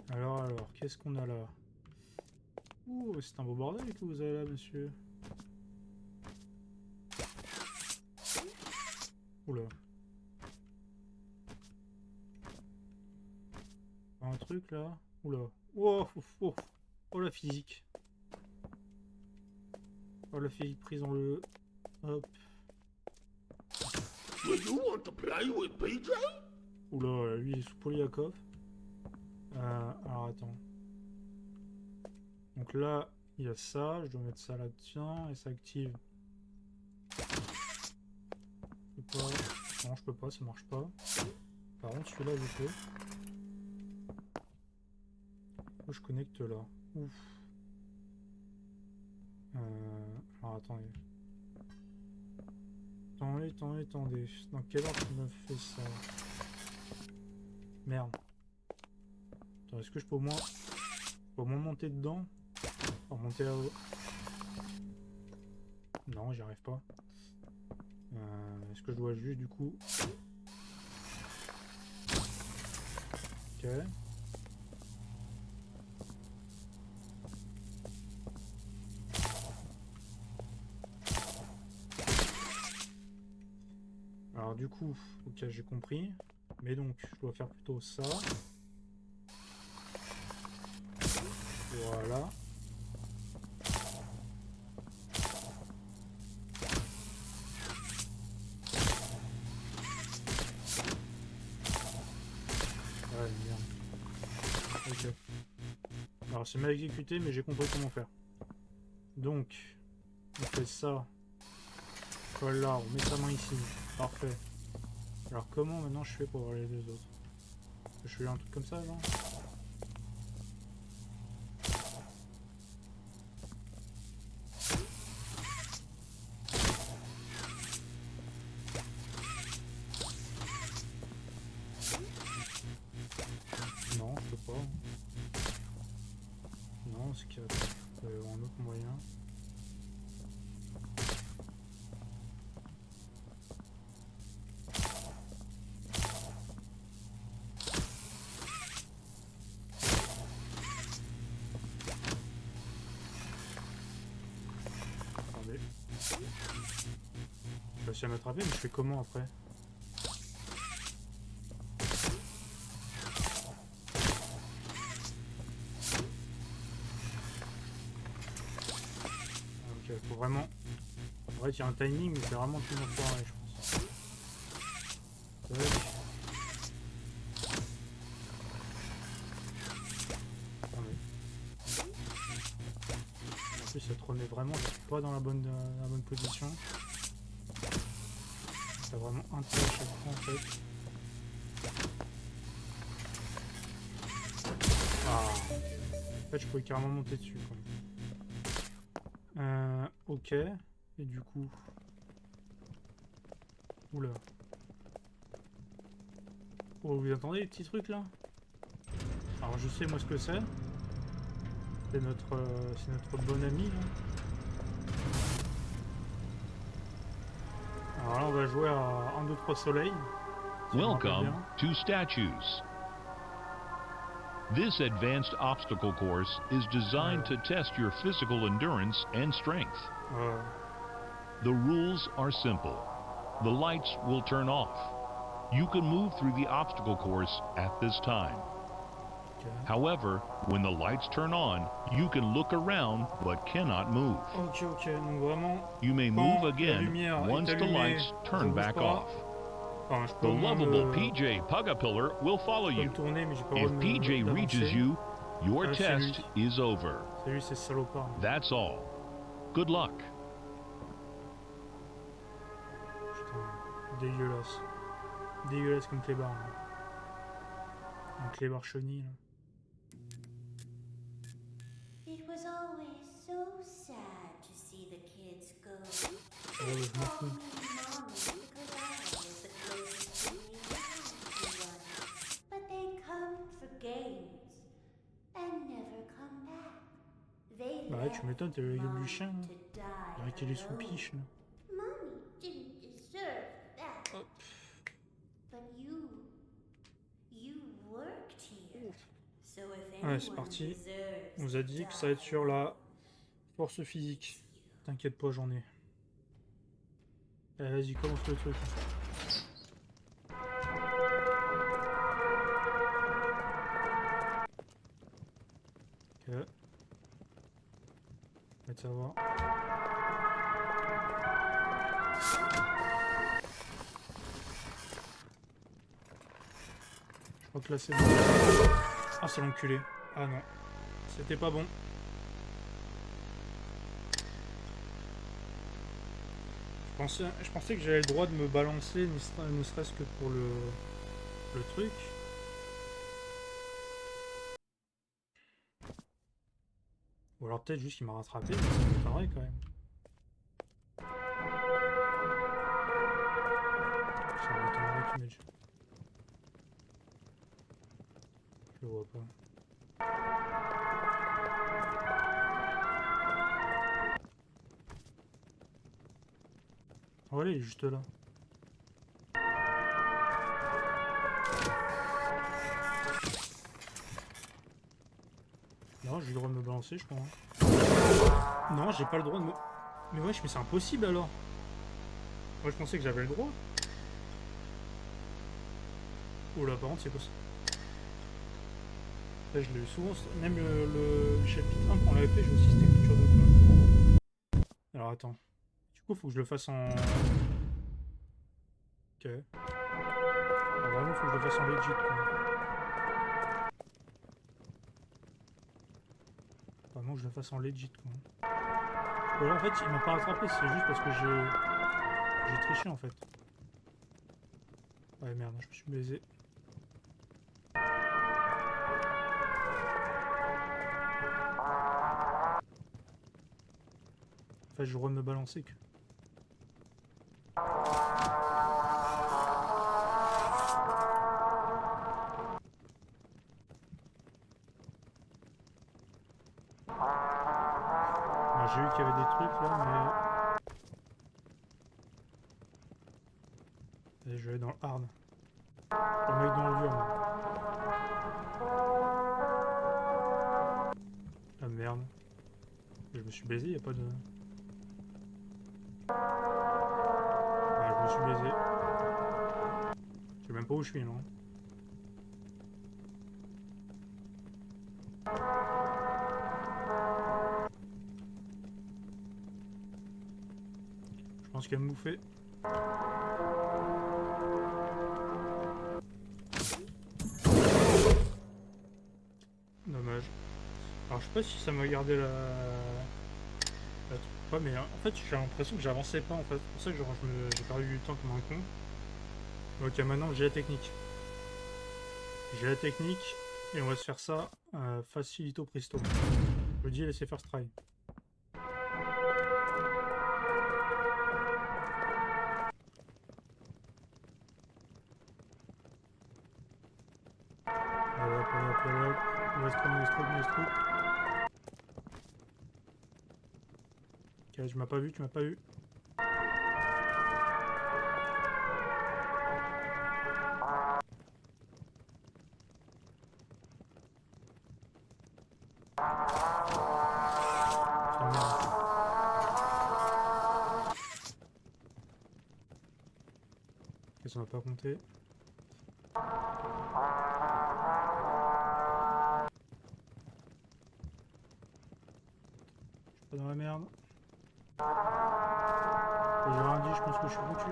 Alors, qu'est-ce qu'on a là? Ouh, c'est un beau bordel que vous avez là, monsieur. Oula. Un truc là. Oula. Oh, oh, oh. Oh la physique. Oh la physique prise dans le... Hop. Do you want to play with PJ? Oula, lui il est sous Polyakov. Alors attends. Donc là, il y a ça. Je dois mettre ça là-dedans et ça active. Je peux pas. Non, je peux pas, ça marche pas. Par contre, celui-là, je peux. Où je connecte là. Ouf. Alors attendez. Attendez. Dans quelle heure tu me fais ça? Merde. Attends, est-ce que je peux au moins monter dedans? Enfin, monter là-haut. Non, j'y arrive pas. Est-ce que je dois juste du coup... Ok. Alors du coup, ok, j'ai compris. Mais donc, je dois faire plutôt ça. Voilà. Ouais, merde. Ok. Alors c'est mal exécuté, mais j'ai compris comment faire. Donc, on fait ça. Voilà, on met sa main ici. Parfait. Alors comment maintenant je fais pour avoir les deux autres? Je fais un truc comme ça, non? Non, je peux pas. Non, c'est qu'il y a un autre moyen. Attendez. Je vais essayer de m'attraper, mais je fais comment après? Faut vraiment... En fait, il y a un timing, mais c'est vraiment tout mon foiré, je pense. Attendez. En plus, ça te remet vraiment pas dans la bonne position. C'est vraiment intérêt à chaque fois, en fait. Ah. En fait, je pouvais carrément monter dessus, quand même. Ok, et du coup... Oula. Oh, vous entendez les petits trucs là? Alors je sais moi ce que c'est. C'est notre bon ami là. Alors là on va jouer à 1, 2, 3 soleil. Si Welcome to Statues. This advanced obstacle course is designed to test your physical endurance and strength. The rules are simple. The lights will turn off. You can move through the obstacle course at this time. Okay. However, when the lights turn on, you can look around but cannot move. Ok, donc vraiment... You may move again once the lights turn back off. Enfin, The lovable PJ Pugapillar will follow you. If PJ reaches you, your test is over. C'est lui, c'est salopard. That's all. Good luck. Putain, dégueulasse. Dégueulasse comme clébard. Là. Un clébard chenille. Là. It was always so sad to see the kids go. Je m'en fous. But they come for games and never come back. They Bah ouais, tu m'étonnes, t'as le gueule du chien. to Il die dirait qu'il est sous piche. Là. Mommy didn't deserve that. Hop. But you worked here. So if Ouais, c'est anyone parti. deserves On vous a dit que ça va être sur la force physique. T'inquiète pas, j'en ai. Allez, vas-y, commence le truc. de savoir. Je crois que là c'est bon. Ah, c'est l'enculé. Ah non. C'était pas bon. Je pensais que j'avais le droit de me balancer, ne serait-ce que pour le truc. Ou alors peut-être juste qu'il m'a rattrapé, mais ça m'étonnerait quand même. Ça m'étonnerait qu'il m'ait déjà... Je le vois pas. Voilà, il est juste là. Non, j'ai le droit de me balancer, je crois. Non, j'ai pas le droit de me... Mais wesh, mais c'est impossible alors. Moi, je pensais que j'avais le droit. Oh là, par contre, c'est quoi ça? Là, je l'ai eu souvent. Même le chapitre 1, quand on l'avait fait, j'ai aussi cette écriture de con. Alors, attends. Du coup, faut que je le fasse en... Ok. Alors, vraiment, faut que je le fasse en legit, quoi. Vraiment que je le fasse en legit, quoi. Ou alors, en fait, il m'a pas rattrapé, c'est juste parce que j'ai triché, en fait. Ouais, merde, je me suis baisé. En fait, je dois me balancer que... J'ai vu qu'il y avait des trucs là, mais... Allez, je vais aller dans le hard. Le mec dans le dur, moi. Ah merde. Je me suis baisé, y a pas de... Ah, je me suis baisé. Je sais même pas où je suis, non. Je pense qu'elle me bouffait. Dommage. Alors je sais pas si ça m'a gardé la truc ou pas, mais en fait j'ai l'impression que j'avançais pas en fait. C'est pour ça que genre, j'ai perdu du temps comme un con. Ok, maintenant j'ai la technique. J'ai la technique et on va se faire ça facilito presto. Je dis laissez first try. Ok, tu m'as pas vu, tu m'as pas vu. Putain, merde. Ok, ça m'a pas compté. Pas dans la merde. J'ai rien dit, je pense que je suis foutu.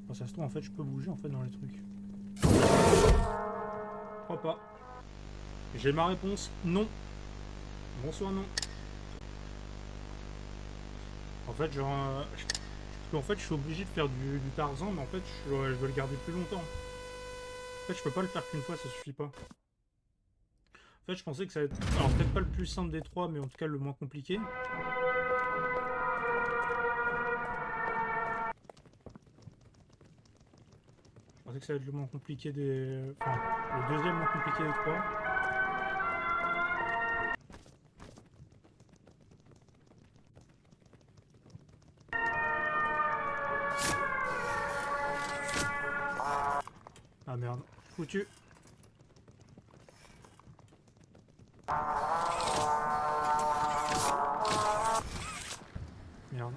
Bon, ça se trouve en fait je peux bouger en fait dans les trucs. Je crois pas. J'ai ma réponse, non. Bonsoir, non. En fait genre... En fait, je suis obligé de faire du Tarzan, mais en fait, je veux le garder plus longtemps. En fait, je peux pas le faire qu'une fois, ça suffit pas. En fait, je pensais que ça allait être... Alors, peut-être pas le plus simple des trois, mais en tout cas, le moins compliqué. Je pensais que ça allait être le moins compliqué des... Enfin, le deuxième moins compliqué des trois. Ah merde, foutu. Merde.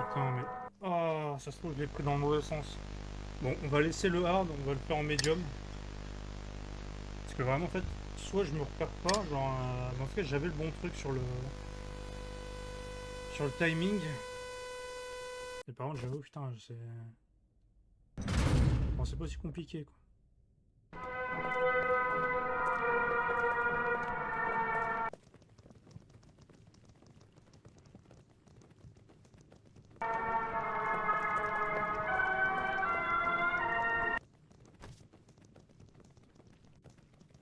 Putain, mais... Ah, ça se trouve, je l'ai pris dans le mauvais sens. Bon, on va laisser le hard, on va le faire en médium. Parce que vraiment, en fait, soit je me repère pas, genre... en fait, j'avais le bon truc sur le... Sur le timing. Et par contre, j'avoue, putain, je sais... Bon, c'est pas aussi compliqué, quoi.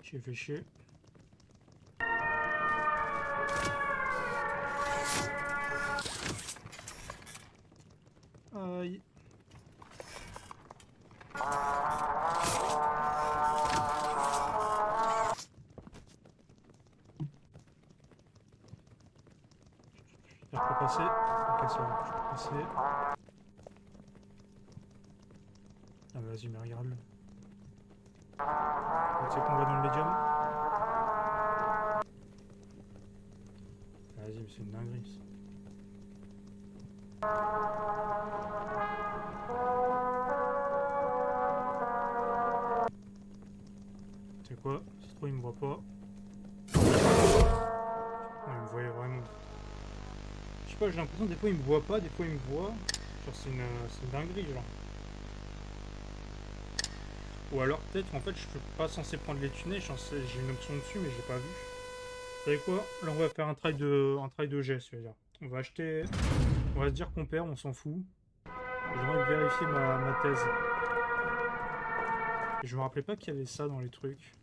J'ai fait chier. Aïe. Je peux passer. Ok, ça va, je peux passer. Ah bah vas-y, mais regarde-le. Tu sais qu'on va dans le médium. Vas-y, mais c'est une dinguerie ça. Tu sais quoi? C'est trop, il me voit pas. Non, il me voyait vraiment. Je sais pas, j'ai l'impression des fois il me voit pas, des fois il me voit. Genre c'est une dinguerie genre. Ou alors peut-être en fait je suis pas censé prendre les tunnels, j'ai une option dessus mais j'ai pas vu. Vous savez quoi? Là on va faire un trail de jet, c'est-à-dire. On va acheter. On va se dire qu'on perd, on s'en fout. J'ai envie de vérifier ma thèse. Et je me rappelais pas qu'il y avait ça dans les trucs.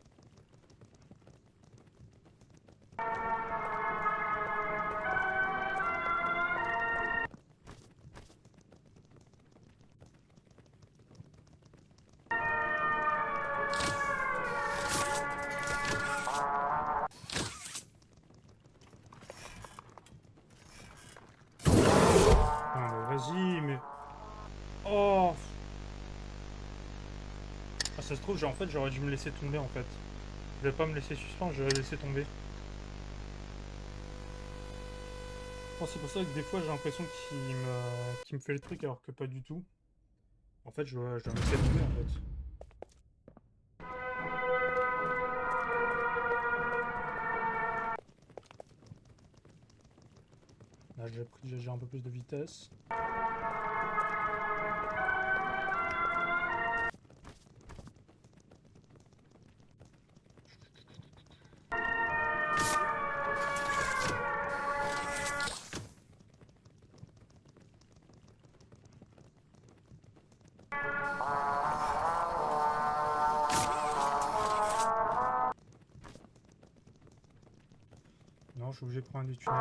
Vas-y, mais... Oh! Ah, ça se trouve, en fait, j'aurais dû me laisser tomber, en fait. Je vais pas me laisser suspendre, j'aurais laissé tomber. Bon, c'est pour ça que des fois, j'ai l'impression qu'il me fait le truc, alors que pas du tout. En fait, je dois me laisser tomber, en fait. Là, j'ai un peu plus de vitesse. Non, je suis obligé de prendre du tunnel.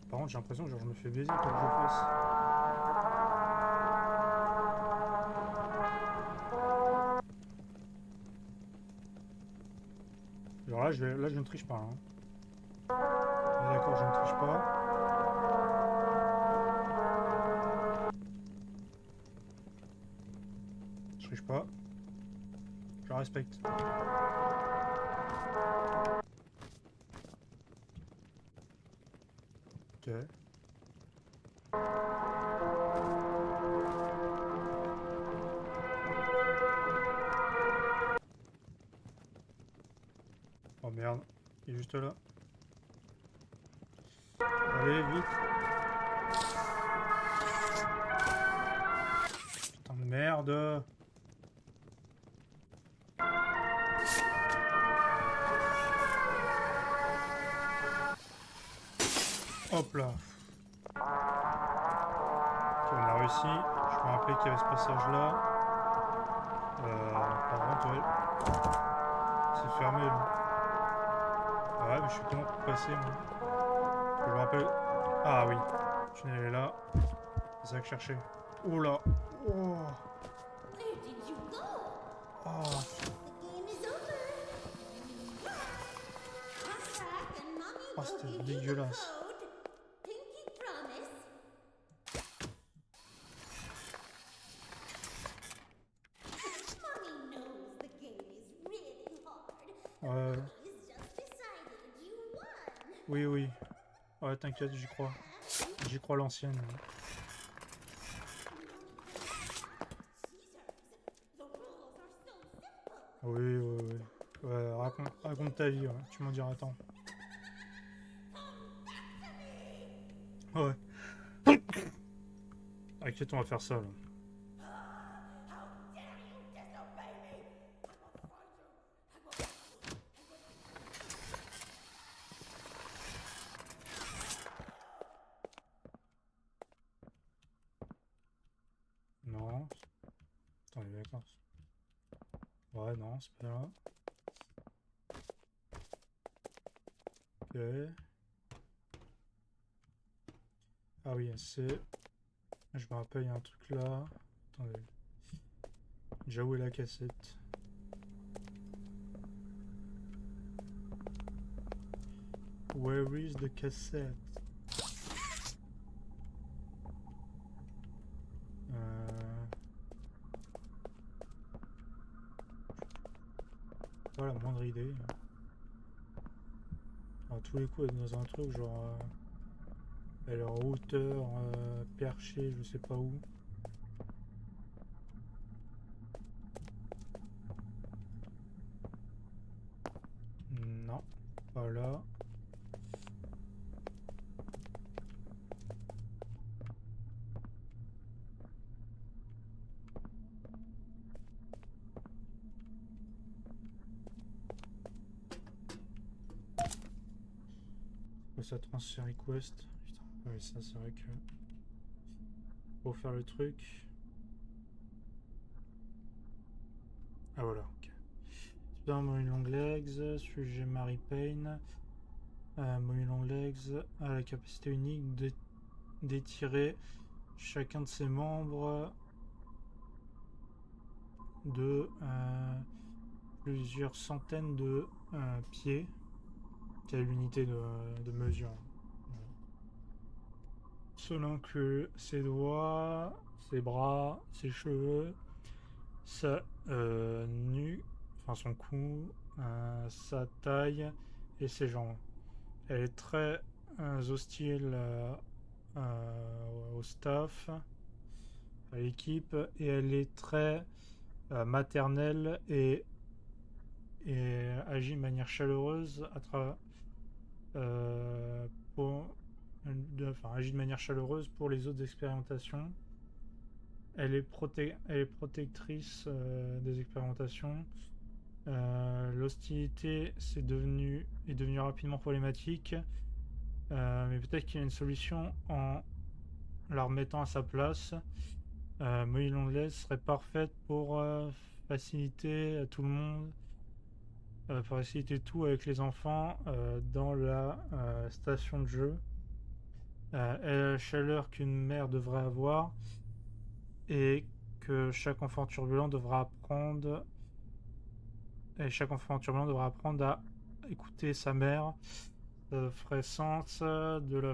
Par contre, j'ai l'impression que genre, je me fais baiser quand je fasse. Genre là, je ne triche pas. Hein. D'accord, je ne triche pas. Je triche pas. Je respecte. Ok. Oh merde, il est juste là. Allez, vite. Putain de merde. Hop là. Ok, on a réussi. Je me rappelais qu'il y avait ce passage là. Par contre, ouais. C'est fermé là. Ouais, mais je suis comment pour passer moi. Je me rappelle. Ah oui. Le tunnel est là. C'est ça que je cherchais. Oh là. Oh. Where did you go? c'était dégueulasse. Pinky promise. Mommy knows the game is really hard. Ouais, He's just decided you won. oui, oui. Ouais, t'inquiète, j'y crois. J'y crois l'ancienne. The rules are so simple. Oui, oui, oui. Ouais, raconte ta vie, ouais. Tu m'en diras tant. Ouais. T'inquiète, on va faire ça, là. Non. Attendez, d'accord. Ouais, non, c'est pas là. Ok. Ah oui, c'est... Je me rappelle, il y a un truc là. Attendez. Déjà, où est la cassette? Where is the cassette? Pas la moindre idée. À tous les coups, elle est dans un truc genre... elle est en hauteur, perchée, je sais pas où. Non, pas là. Ça transfert request. Putain, ouais, ça c'est vrai que pour faire le truc. Ah voilà, ok. Super Mobile Long Legs, sujet Mary Payne. Mobile Long Legs a la capacité unique d'étirer chacun de ses membres de plusieurs centaines de pieds. Quelle l'unité de mesure. Cela inclut ses doigts, ses bras, ses cheveux, sa nuque, enfin son cou, sa taille et ses jambes. Elle est très hostile au staff, à l'équipe, et elle est très maternelle et agit de manière chaleureuse agit de manière chaleureuse pour les autres expérimentations. Elle est protectrice des expérimentations. L'hostilité est devenue rapidement problématique, mais peut-être qu'il y a une solution en la remettant à sa place. Molly Longlegs serait parfaite pour faciliter tout le monde. Pour faciliter tout avec les enfants dans la station de jeu. Elle a la chaleur qu'une mère devrait avoir et que chaque enfant turbulent devra apprendre. Et chaque enfant turbulent devra apprendre à écouter sa mère. Ça ferait sens de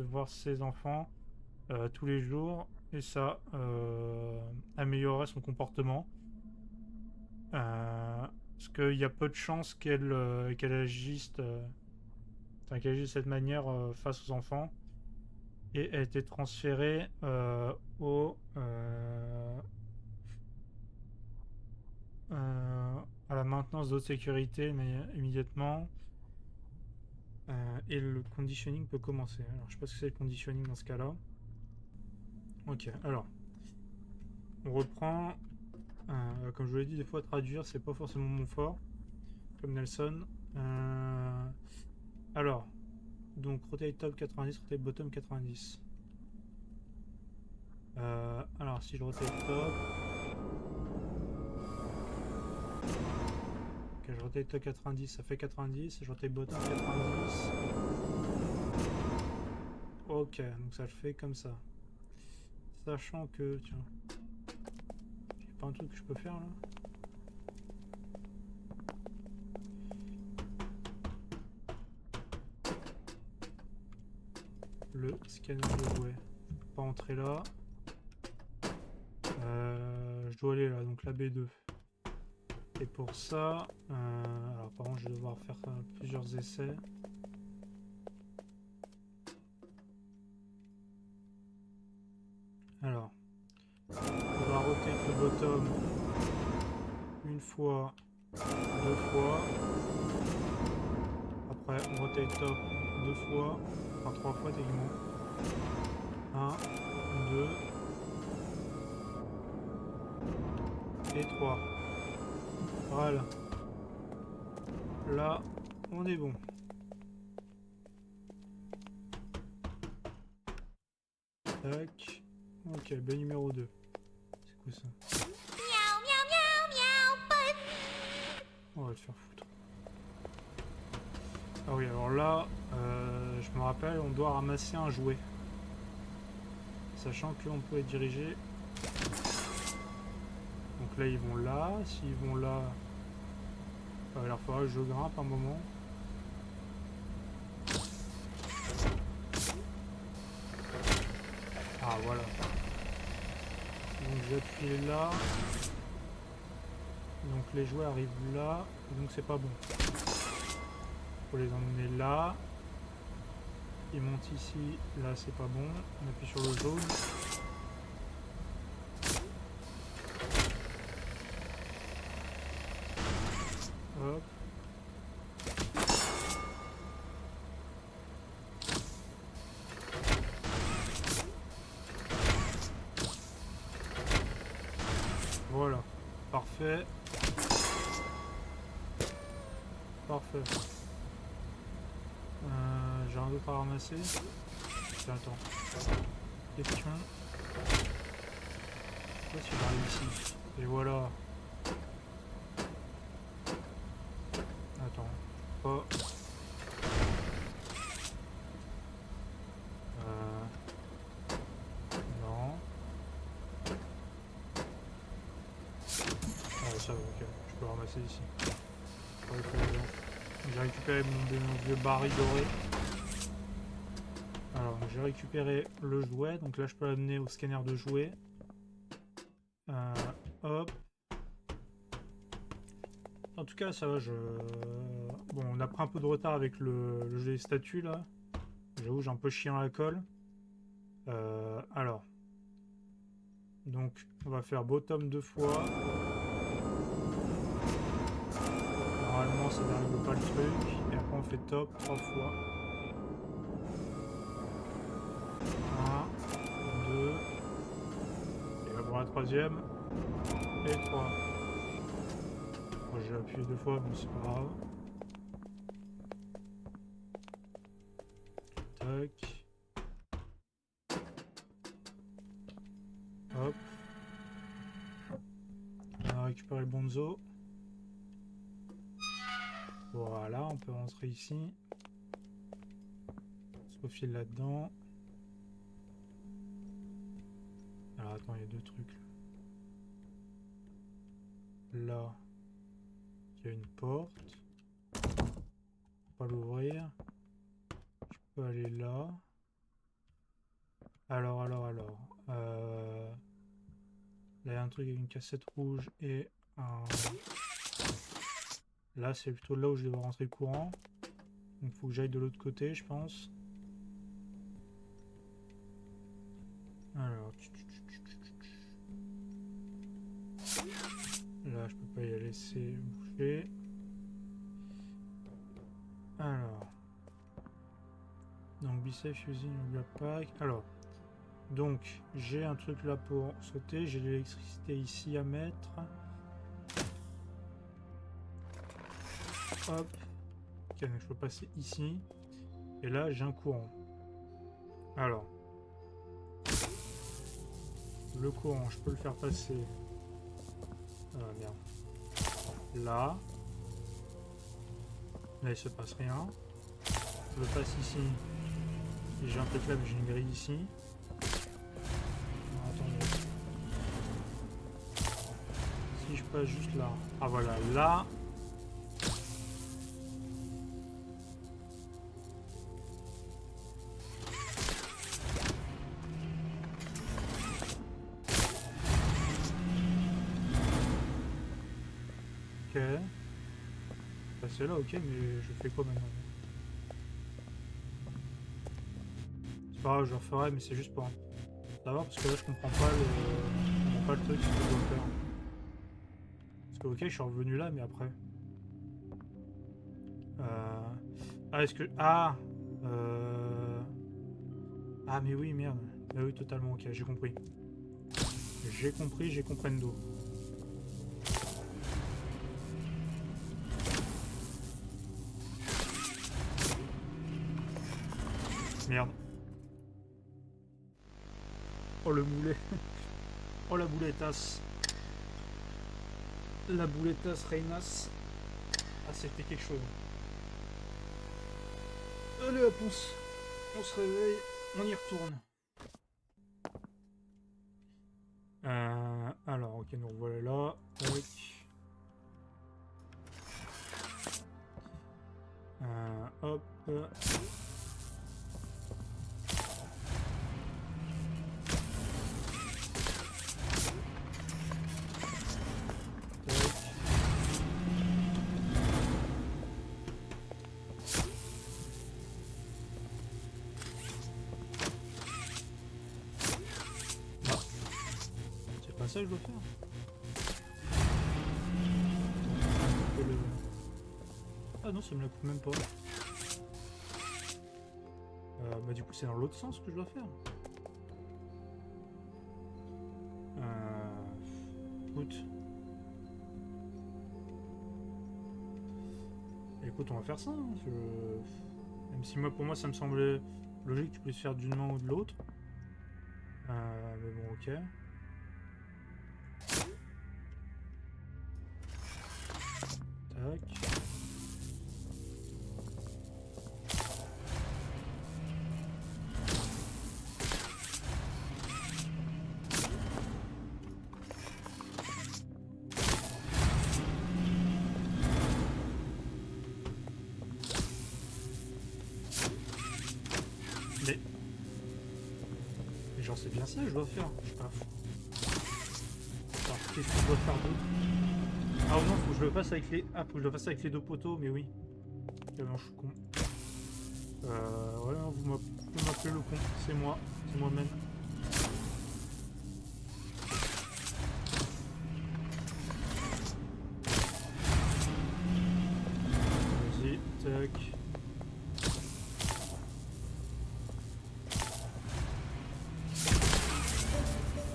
voir ses enfants tous les jours et ça améliorerait son comportement. Parce qu'il y a peu de chances qu'elle agisse de cette manière face aux enfants. Et elle a été transférée à la maintenance d'autres sécurité immédiatement. Et le conditioning peut commencer. Alors, je sais pas ce que c'est le conditioning dans ce cas-là. Ok, alors. On reprend. Comme je vous l'ai dit, des fois traduire c'est pas forcément mon fort, comme Nelson. Alors, donc rotate top 90, rotate bottom 90. Alors si je rotate top, ok, je rotate top 90, ça fait 90, et je rotate bottom 90. Ok, donc ça le fait comme ça. Sachant que, tiens. Pas un truc que je peux faire là. le scanner de jouets. Pas entrer là. Je dois aller là, donc la B2. Et pour ça, alors par contre je vais devoir faire plusieurs essais. Alors, on va rotate le bottom une fois, deux fois. Après on rotate top deux fois, enfin trois fois techniquement. 1, 2 et 3. Voilà. Là, on est bon. Tac. Ok, B numéro 2. C'est quoi ça? Meow, meow, meow, meow, but... On va te faire foutre. Ah oui, alors là, je me rappelle, on doit ramasser un jouet. Sachant qu'on peut les diriger. Donc là, ils vont là. S'ils vont là, il va falloir que je grimpe un moment. Ah, voilà. Donc j'appuie là. Donc les jouets arrivent là. Donc c'est pas bon. Faut les emmener là. Ils montent ici. Là, c'est pas bon. On appuie sur le jaune. Hop. Voilà. Parfait. Parfait. J'ai un autre à ramasser. Attends. Question. Pourquoi si j'arrive ici? Et voilà. Attends. Pas. Non. Ah ça va, ok. Je peux ramasser ici. J'ai récupéré mon vieux baril doré. Alors, j'ai récupéré le jouet. Donc là, je peux l'amener au scanner de jouets. Hop. En tout cas, ça va. Bon, on a pris un peu de retard avec le jeu des statues là. J'avoue, j'ai un peu chié dans la colle. Alors. Donc, on va faire bottom 2 fois. Normalement, ça n'arrive pas le truc. Et après, on fait top 3 fois. 1, 2. Et là, pour la troisième. Et 3. Bon, j'ai appuyé 2 fois, mais c'est pas grave. Tac. Hop. On a récupéré le bonzo. Voilà, on peut rentrer ici. On se faufile là-dedans. Alors attends, il y a deux trucs là. Là, il y a une porte. Pas l'ouvrir. Je peux aller là. Alors. Là, il y a un truc avec une cassette rouge et un... Là, c'est plutôt là où je devrais rentrer courant. Donc, il faut que j'aille de l'autre côté, je pense. Alors... Là, je peux pas y laisser bouger. Alors... Donc, biceps usine pack. Alors... Donc, j'ai un truc là pour sauter. J'ai l'électricité ici à mettre. Hop. Ok, donc je peux passer ici. Et là, j'ai un courant. Alors. Le courant, je peux le faire passer. Ah, merde. Là. Là, il se passe rien. Je le passe ici. Et j'ai un truc là, mais j'ai une grille ici. Non, attendez. Si je passe juste là. Ah, voilà. Là. Ok. C'est là, ok, mais je fais quoi maintenant? C'est pas grave, je le referai, mais c'est juste pour savoir, parce que là je comprends pas le truc, ce que je dois faire. Parce que ok, je suis revenu là, mais après. Ah, est-ce que... Ah Ah, mais oui, merde. Mais oui, totalement, ok, j'ai compris. J'ai comprendo. Merde. Oh le moulet. Oh la boulettasse. La boulettasse Reinas. Ah c'était quelque chose. Allez hop, on se réveille, on y retourne. Alors ok, nous revoilà là. Tac. Hop. Ça que je dois faire. Ah non, ça me la coupe même pas. Bah du coup c'est dans l'autre sens que je dois faire. Écoute. Écoute, on va faire ça. Hein. Même si moi, pour moi ça me semblait logique que tu puisses faire d'une main ou de l'autre. Mais bon, ok. Tac. Mais genre c'est bien ça que je dois faire. Je suis pas fou. Alors, qu'est-ce que je dois faire d'autre? Ah non, faut que je le fasse avec les... Ah, faut que je le fasse avec les deux poteaux, mais oui. Non, je suis con. Ouais, non, vous m'appelez le con. C'est moi. C'est moi-même. Vas-y, tac.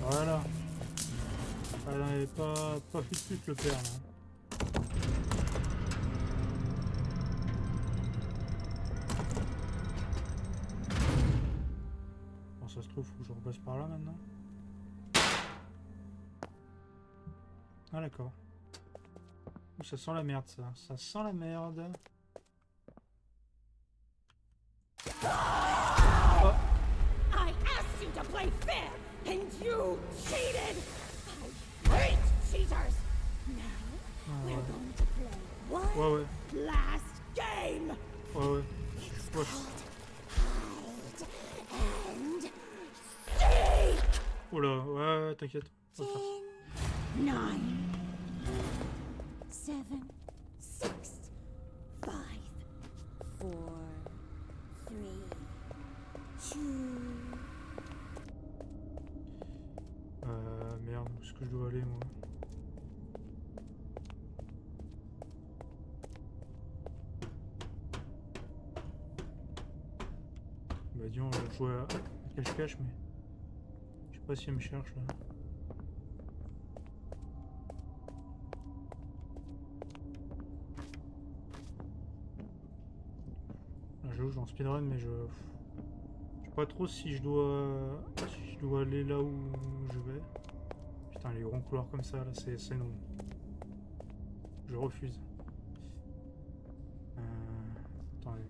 Voilà. Ah, il n'avait pas fait de pute le père, là. Bon, ça se trouve, faut que je repasse par là maintenant. Ah, d'accord. Ça sent la merde, ça. Ça sent la merde. Oh. I asked you to play fair, and you cheated! I hate cheaters! Now, we're going to play one last game! Ouais. It's called hide and seek! Oh là, ouais, t'inquiète. 10, 9, 7, 6, 5, 4, 3, 2... Merde, où est-ce que je dois aller, moi? Bah disons, je jouais à cache-cache, mais... Je sais pas si elle me cherche, là. Là, je joue en speedrun, mais je sais pas trop si je dois aller là où je vais. Putain, les grands couloirs comme ça, là, c'est non. Je refuse. Attendez.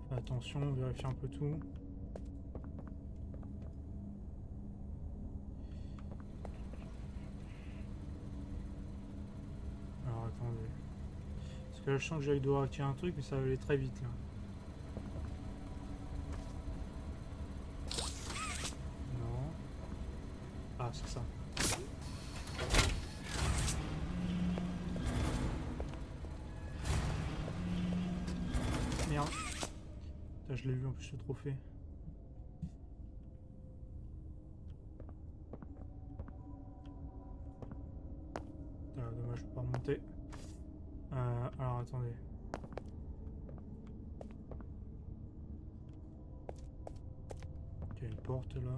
Fais attention, on vérifie un peu tout. Alors, attendez. Parce que là, je sens que j'allais devoir activer un truc, mais ça va aller très vite, là. Non. Ah, c'est ça. Putain, je l'ai vu en plus le trophée. Putain, dommage, je peux pas remonter. Alors attendez. Il y a une porte là.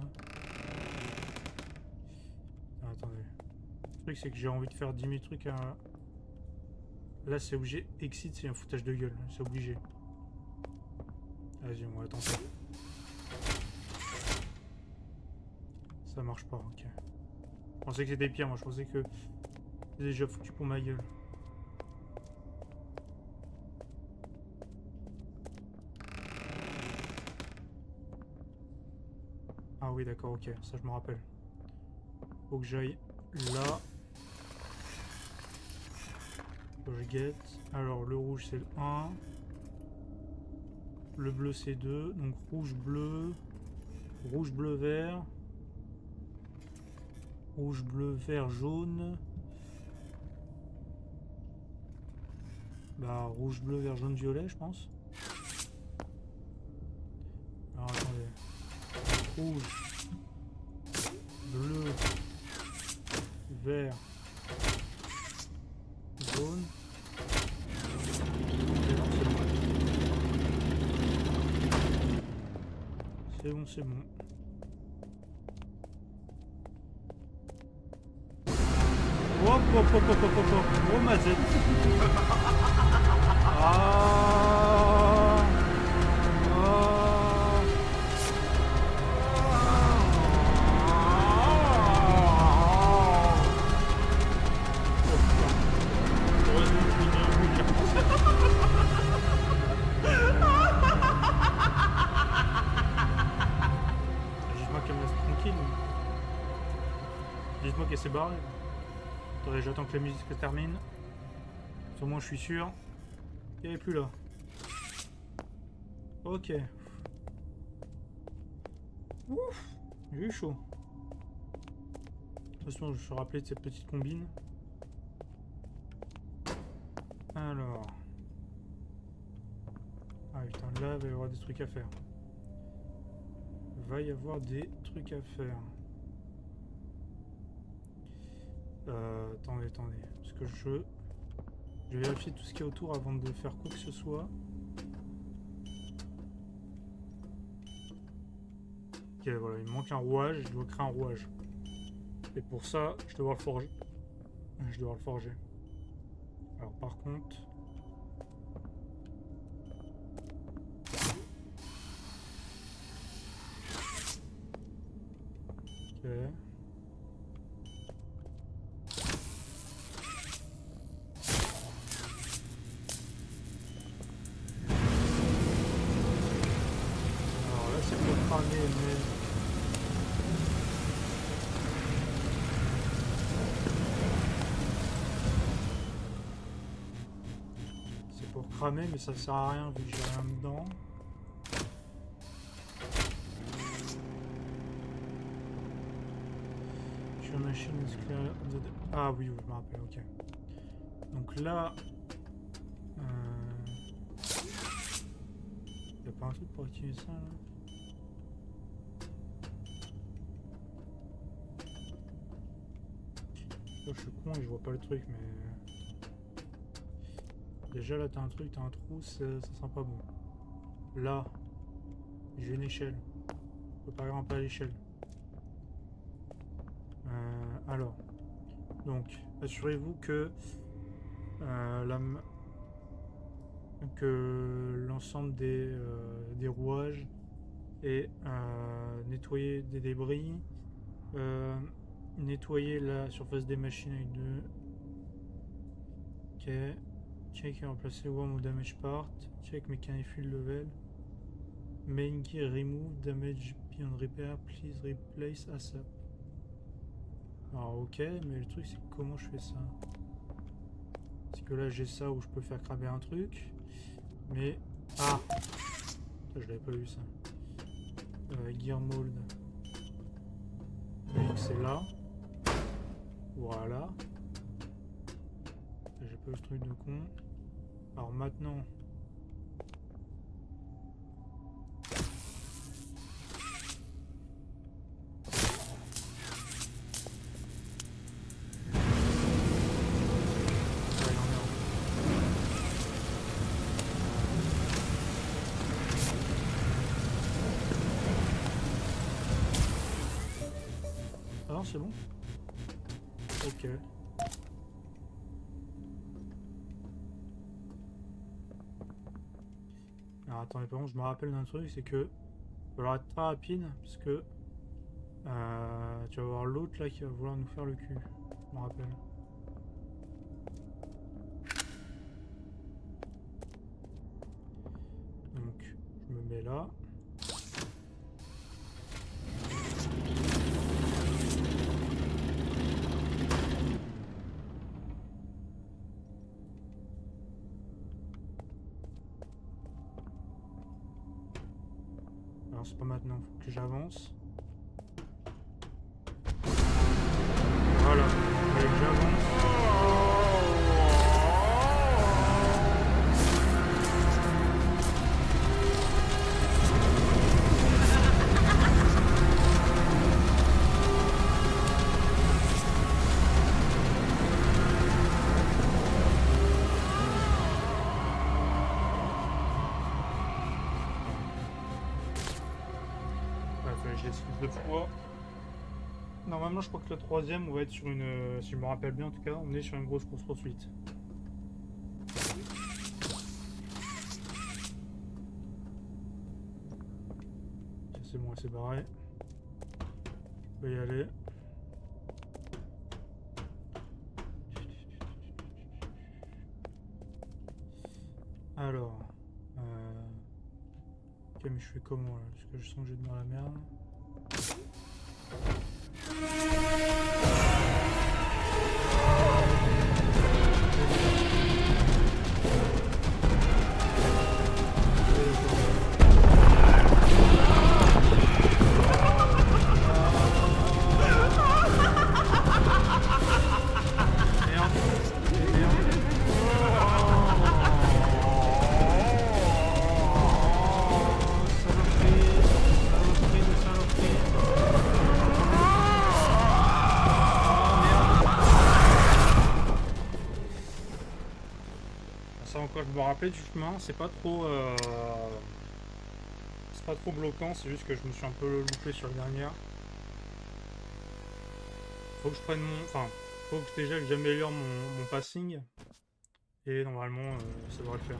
Ah, attendez. Le truc c'est que j'ai envie de faire 10 000 trucs à... Là c'est obligé. Exit c'est un foutage de gueule. C'est obligé. Vas-y on va tenter. Ça marche pas, ok. Je pensais que c'était pire, moi je pensais que c'était déjà foutu pour ma gueule. Ah oui d'accord, ok, ça je me rappelle. Faut que j'aille là. Faut que je guette. Alors le rouge c'est le 1. Le bleu c'est 2. Donc rouge, bleu, vert. Rouge, bleu, vert, jaune. Bah rouge, bleu, vert, jaune, violet je pense. Alors attendez. Rouge, bleu, vert, jaune. C'est bon, c'est bon. Hop, hop, hop, hop, hop, hop, hop. Oh, mazette. Dites-moi qu'elle me laisse tranquille. Dites-moi qu'elle s'est barrée. Attendez, j'attends que la musique se termine. Au moins je suis sûr qu'elle n'est plus là. Ok. Ouf, j'ai eu chaud. De toute façon, je me suis rappelé de cette petite combine. Alors. Ah putain, là, il va y avoir des trucs à faire. Va y avoir des trucs à faire. Attendez. Parce que je vais vérifier tout ce qu'il y a autour avant de faire quoi que ce soit. Ok, voilà, il me manque un rouage, je dois créer un rouage. Et pour ça, je dois le forger. Alors par contre... Ok. Mais... c'est pour cramer, mais ça sert à rien vu que j'ai rien dedans. Your machine is clear. Ah oui, je me rappelle, ok. Donc là... y a pas un truc pour activer ça là? Là, je suis con et je vois pas le truc, mais... Déjà là t'as un truc, t'as un trou, ça sent pas bon. Là, j'ai une échelle. Je peux pas grimper à l'échelle. Alors, donc, assurez-vous que l'ensemble des rouages est nettoyé des débris. Nettoyer la surface des machines avec deux. Ok. Check et remplacer worm ou damage part. Check mechanic field level. Main gear remove damage beyond repair. Please replace ASAP. Alors ok, mais le truc c'est comment je fais ça? Parce que là j'ai ça où je peux faire cramer un truc. Mais... Ah! Je l'avais pas vu ça. Gear mold. C'est là. Voilà. J'ai pas eu ce truc de con. Alors maintenant. Non, c'est bon. Ok. Alors attendez, par contre, je me rappelle d'un truc, c'est que il va falloir être très rapide, parce que tu vas voir l'autre là qui va vouloir nous faire le cul. Je me rappelle. Donc, je me mets là. Alors c'est pas maintenant, faut que j'avance. Voilà, fallait que j'avance. Deux fois. Normalement, je crois que le troisième, on va être sur une. Si je me rappelle bien, en tout cas, on est sur une grosse course-poursuite. C'est bon, c'est barré. On va y aller. Alors. Ok, mais je fais comment là? Parce que je sens que j'ai dans la merde. Je me rappelle du chemin, c'est pas trop bloquant, c'est juste que je me suis un peu loupé sur la dernière. Faut que je prenne mon. Enfin, faut que déjà que j'améliore mon passing. Et normalement ça devrait le faire.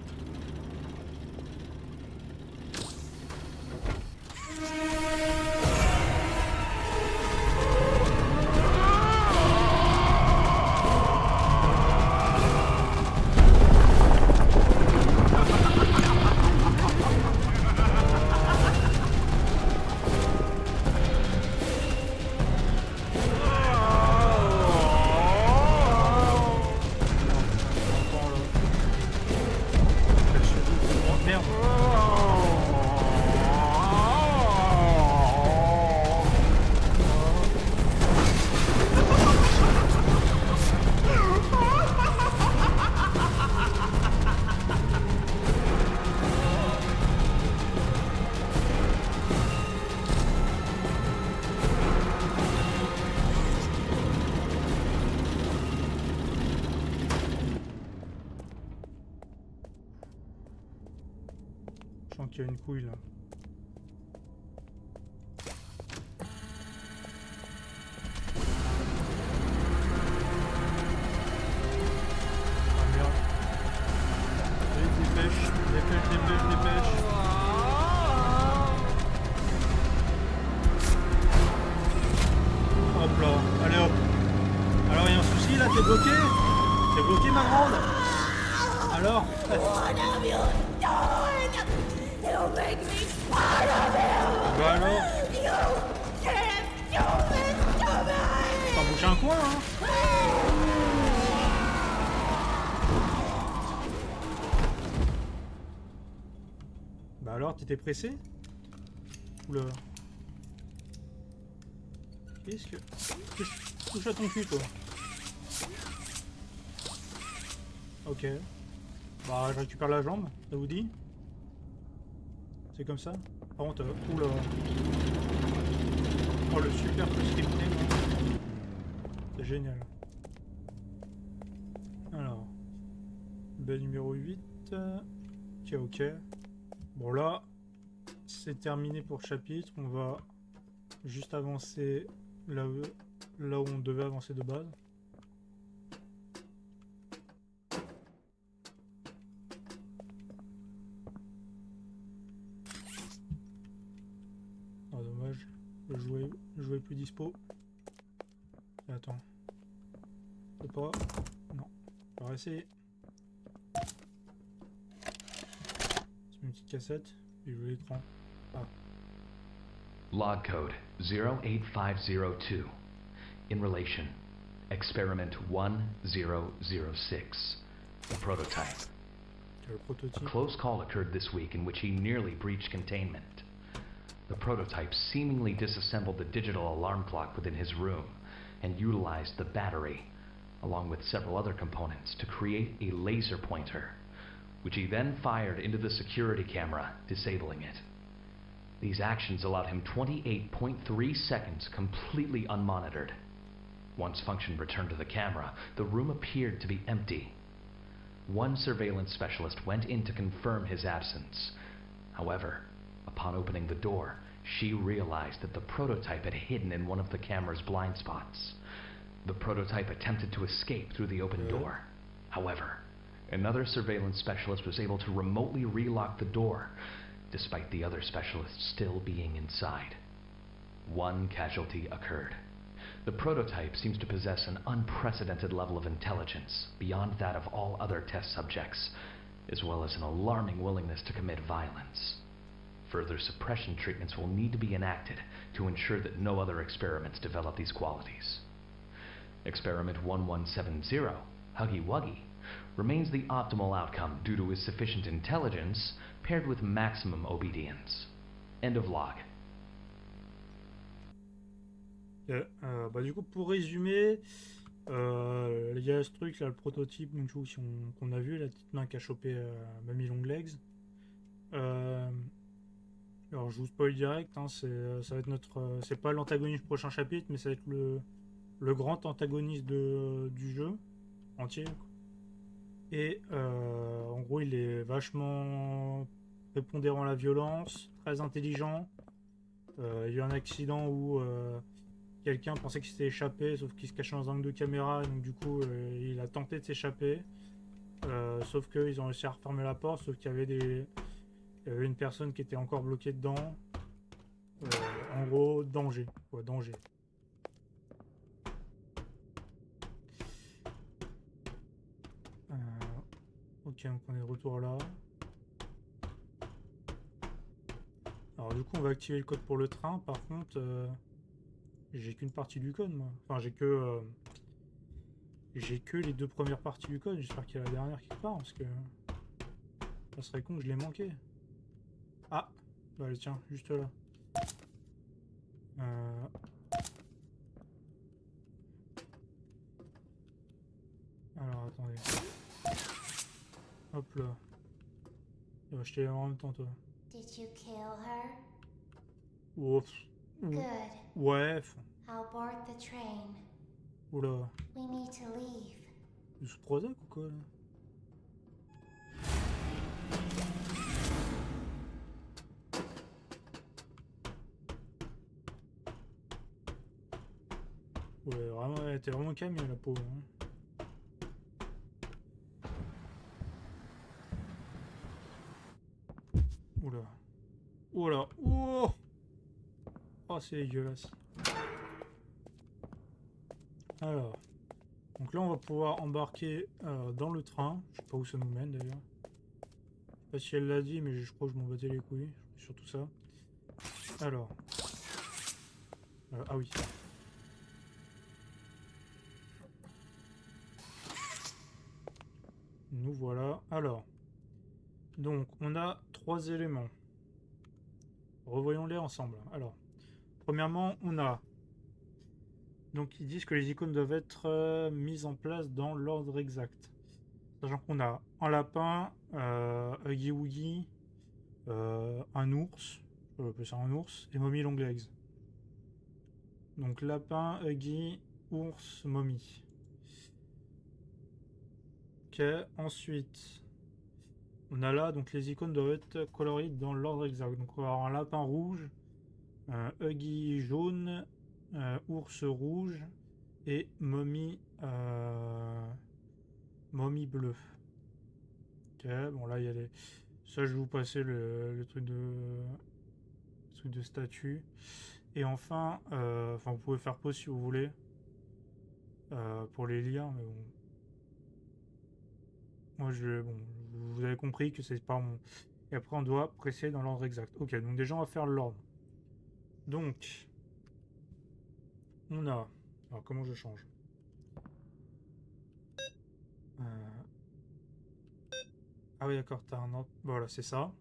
Je sens qu'il y a une couille là. Ah merde. Allez, dépêche, dépêche, dépêche, dépêche. Hop là, allez hop. Alors il y a un souci là, t'es bloqué? T'es bloqué ma grande? Alors? Bah alors? T'en bouges un coin hein? Bah alors, t'étais pressé? Oula. Qu'est-ce que... Touche à ton cul toi. Ok. Bah je récupère la jambe, ça vous dit? C'est comme ça? Par contre, oula. Oh le super peu scripté. C'est génial. Alors. Belle numéro 8. Ok, ok. Bon là, c'est terminé pour le chapitre. On va juste avancer là où là où on devait avancer de base. Oh, dommage, le jouet est plus dispo. Et attends. C'est pas... Non. On va essayer. C'est une petite cassette. Et je veux l'écran. Ah. Log code 08502. In relation, experiment 1006. The prototype. Le A prototype. close call occurred this week in which he nearly breached containment. The prototype seemingly disassembled the digital alarm clock within his room and utilized the battery, along with several other components, to create a laser pointer, which he then fired into the security camera, disabling it. These actions allowed him 28.3 seconds completely unmonitored. Once function returned to the camera, the room appeared to be empty. One surveillance specialist went in to confirm his absence. However, upon opening the door, she realized that the prototype had hidden in one of the camera's blind spots. The prototype attempted to escape through the open door. However, another surveillance specialist was able to remotely relock the door, despite the other specialists still being inside. One casualty occurred. The prototype seems to possess an unprecedented level of intelligence, beyond that of all other test subjects, as well as an alarming willingness to commit violence. Further suppression treatments will need to be enacted to ensure that no other experiments develop these qualities. Experiment 1170, Huggy Wuggy, remains the optimal outcome due to his sufficient intelligence paired with maximum obedience. End of log. Bah du coup, pour résumer, il y a ce truc là, le prototype donc, qu'on a vu, la petite main qui a chopé Mamie Longlegs. Alors je vous spoil direct, hein, ça va être notre, c'est pas l'antagoniste du prochain chapitre, mais ça va être le grand antagoniste du jeu entier. Et en gros, il est vachement prépondérant à la violence, très intelligent. Il y a eu un accident où quelqu'un pensait qu'il s'était échappé, sauf qu'il se cachait dans un angle de caméra, et donc du coup, il a tenté de s'échapper. Sauf qu'ils ont réussi à refermer la porte, sauf qu'il y avait une personne qui était encore bloquée dedans. En gros, danger. Ouais, danger. Ok, donc on est de retour là. Alors du coup, on va activer le code pour le train. Par contre, j'ai qu'une partie du code, moi. Enfin, j'ai que les deux premières parties du code. J'espère qu'il y a la dernière quelque part, parce que ça serait con que je l'ai manqué. Ah, bah allez, tiens, juste là. Alors, attendez. Hop là. Je t'ai en même temps, toi. Did you kill her? Ouf. Good. Ouais. I'll board the train. Oula. We need to leave. Du sous Prozac ou quoi là? Ouais, vraiment, elle était vraiment calme, la pauvre. Hein. Oula. Oula. Oh, oh c'est dégueulasse. Alors. Donc là, on va pouvoir embarquer dans le train. Je sais pas où ça nous mène d'ailleurs. Je sais pas si elle l'a dit, mais je crois que je m'en battais les couilles. Surtout ça. Alors. Ah oui. Nous voilà. Alors. Donc, on a 3 éléments. Revoyons-les ensemble. Alors. Premièrement, on a... Donc, ils disent que les icônes doivent être mises en place dans l'ordre exact. Sachant qu'on a un lapin, Huggy Wuggy, un ours, je peux appeler ça un ours, et Mommy Longlegs. Donc, lapin, Huggy, ours, Mommy. Ok, ensuite, on a là, donc les icônes doivent être colorées dans l'ordre exact. Donc, on va avoir un lapin rouge, Huggy jaune, ours rouge et momie momie bleue. Ok, bon là il y a les... Ça je vais vous passer le truc de statue. Et enfin, vous pouvez faire pause si vous voulez pour les lire, mais bon. Moi bon, vous avez compris que c'est pas mon. Et après on doit presser dans l'ordre exact. Ok, donc déjà on va faire l'ordre. Donc on a. Alors comment je change? Ah oui d'accord, t'as un ordre. Voilà, c'est ça.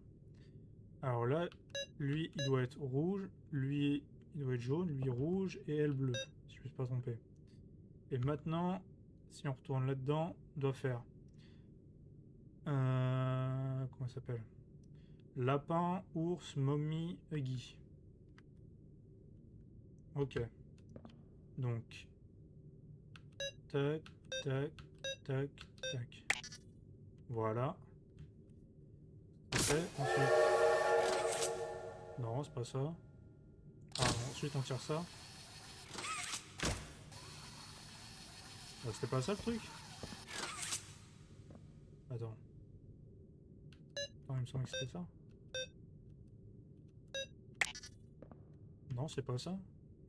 Alors là, lui il doit être rouge, lui il doit être jaune, lui rouge et elle bleue, si je ne me suis pas trompé. Et maintenant, si on retourne là-dedans, on doit faire comment ça s'appelle? Lapin, ours, momie, Huggy. Ok. Donc tac, tac, tac, tac. Voilà. Ok, ensuite. Non, c'est pas ça. Ah, ensuite on tire ça. C'était pas ça le truc? Attends. Non, il me semble que c'était ça. Non, c'est pas ça.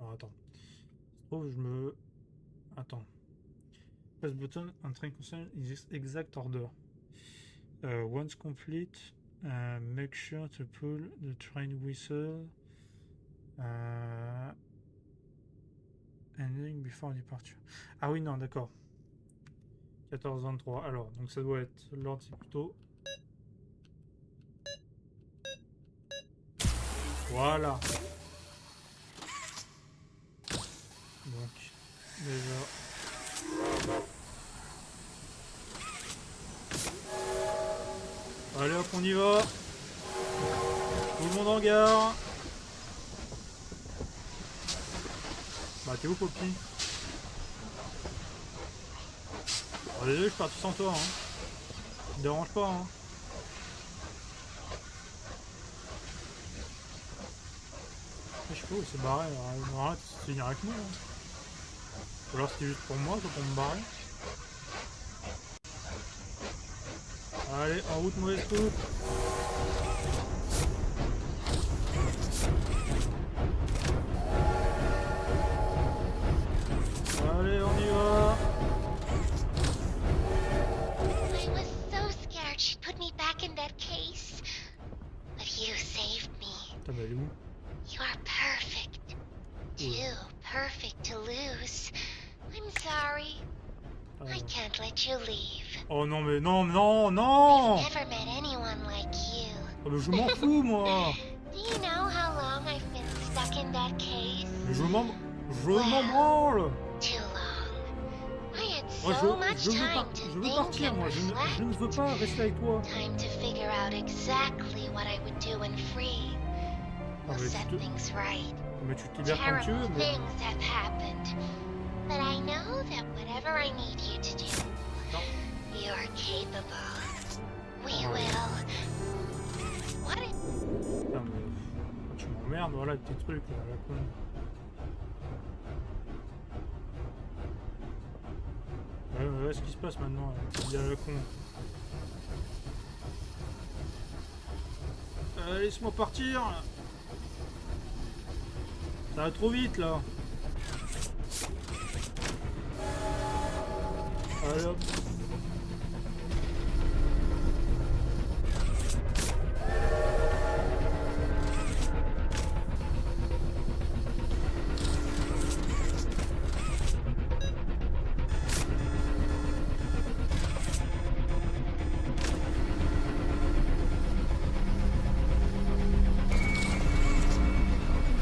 Alors attends. Je trouve je me... Attends. Press button and train concern in this exact order. Once complete, make sure to pull the train whistle. Ending before departure. Ah oui, non, d'accord. 14-23. Alors, donc ça doit être... L'ordre, c'est plutôt... Voilà. Donc, déjà... Allez hop, on y va. Tout le monde en gare. Bah t'es où Poppy? Oh, désolé, je pars tout sans toi, hein. Ça te dérange pas, hein. Je sais pas où c'est barré, arrête de venir avec nous, hein. Ou alors c'était juste pour moi, quand on me barrer. Allez, en route, mauvaise coupe. Allez, on y va. I was so scared she'd put me back in that case. But you saved me. Putain, mais elle est où? You are perfect. Too perfect to lose. I'm sorry. I can't let you leave. Oh non, mais non, non, non! I've never met anyone like you. Oh, mais je m'en fous, moi! Do you know how long I've been stuck in that case? Mais je m'en branle! Too long. I had Moi, so much je time veux to think partir, and moi. Je reflect. ne veux pas rester avec toi. Time to figure out exactly what I would do when free. We'll set things right. Mais tu te libères comme tu veux, Terrible mais... things have happened. But I know that whatever I need you to do, you're capable. We will. What if... Putain, mais... Tu m'emmerdes, voilà, avec tes trucs, là, la con. Ouais, ce qui se passe maintenant, il y a la con. Laisse-moi partir. Ça va trop vite, là. Allez hop.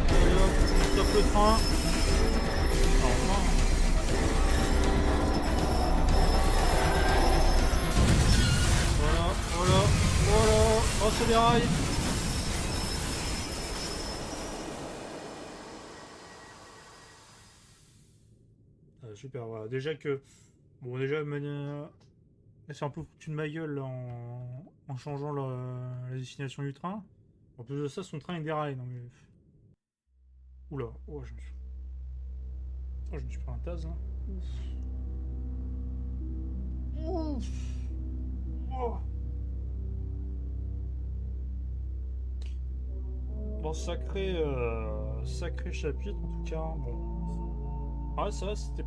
Allez hop, on stoppe le train. Enfin. Voilà. Oh, c'est des rails. Super, voilà. Déjà que... Bon, déjà, c'est un peu foutu de ma gueule là, en changeant la destination du train. En plus de ça, son train il déraille. Non mais... Oula, oh, je me suis... Oh, je me suis pris un Taz là. Ouf. Oh. Bon, sacré chapitre en tout cas. Bon. Ah, ça va, c'était.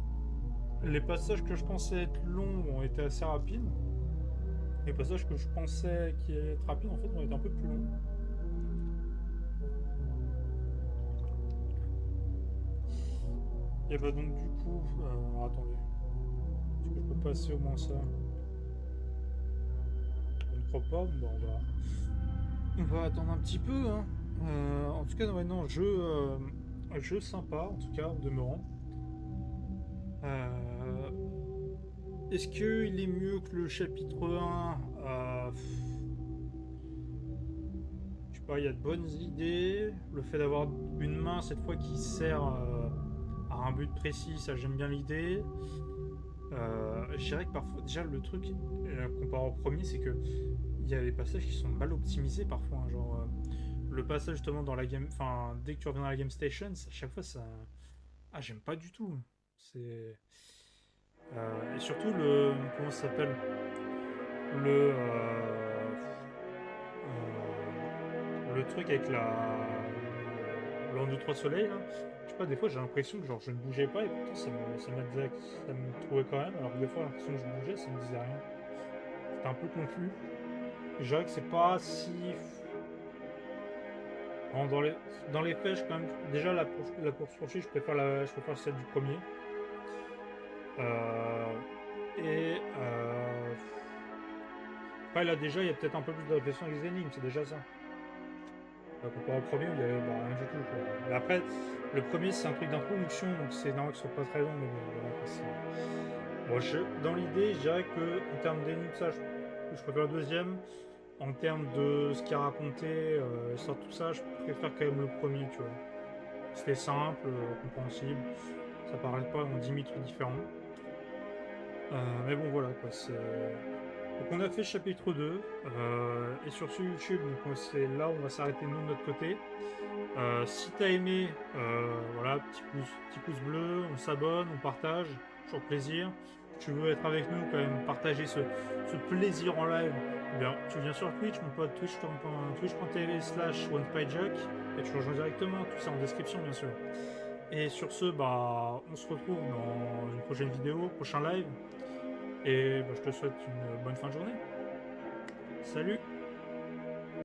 Les passages que je pensais être longs ont été assez rapides. Les passages que je pensais qui allaient être rapides en fait vont être un peu plus longs. Et bah donc du coup, attendez. Est-ce que je peux passer au moins ça? Je ne crois pas. Bon, on va attendre un petit peu. Hein. En tout cas, ouais, non, jeu sympa en tout cas en demeurant. Est-ce qu'il est mieux que le chapitre 1? Je sais pas, il y a de bonnes idées. Le fait d'avoir une main cette fois qui sert à un but précis, ça j'aime bien l'idée. Je dirais que parfois, déjà le truc, comparé au premier, c'est que il y a des passages qui sont mal optimisés parfois. Hein, genre, le passage justement dans la game, enfin, dès que tu reviens dans la game station, à chaque fois ça. Ah, j'aime pas du tout. C'est. Et surtout comment ça s'appelle, le truc avec l'an 3 soleil là, je sais pas, des fois j'ai l'impression que genre je ne bougeais pas et pourtant ça me trouvait quand même, alors que des fois j'ai l'impression que je bougeais, ça me disait rien. C'était un peu confus. Je dirais que c'est pas si. Bon, dans les faits, quand même, déjà la course poursuite, je préfère celle du premier. Après là déjà il y a peut-être un peu plus de réflexion avec les énigmes, c'est déjà ça. Comparé au premier, il y avait rien du tout quoi. Mais après, le premier c'est un truc d'introduction, donc c'est normal que ce soit pas très long, mais bon, voilà, dans l'idée, je dirais que en termes d'énigmes, ça je préfère le deuxième. En termes de ce qu'il a raconté, sur tout ça, je préfère quand même le premier, tu vois. C'était simple, compréhensible, ça paraît pas en 10 000 trucs différents. Mais bon voilà quoi, donc on a fait chapitre 2 et sur ce YouTube, donc c'est là où on va s'arrêter nous de notre côté. Si t'as aimé, voilà, petit pouce bleu, on s'abonne, on partage, toujours plaisir. Si tu veux être avec nous quand même, partager ce plaisir en live, eh bien, tu viens sur Twitch, mon pote twitch.tv/OneSpyJock et tu rejoins directement, tout ça en description bien sûr. Et sur ce, bah, on se retrouve dans une prochaine vidéo, prochain live. Et bah, je te souhaite une bonne fin de journée. Salut!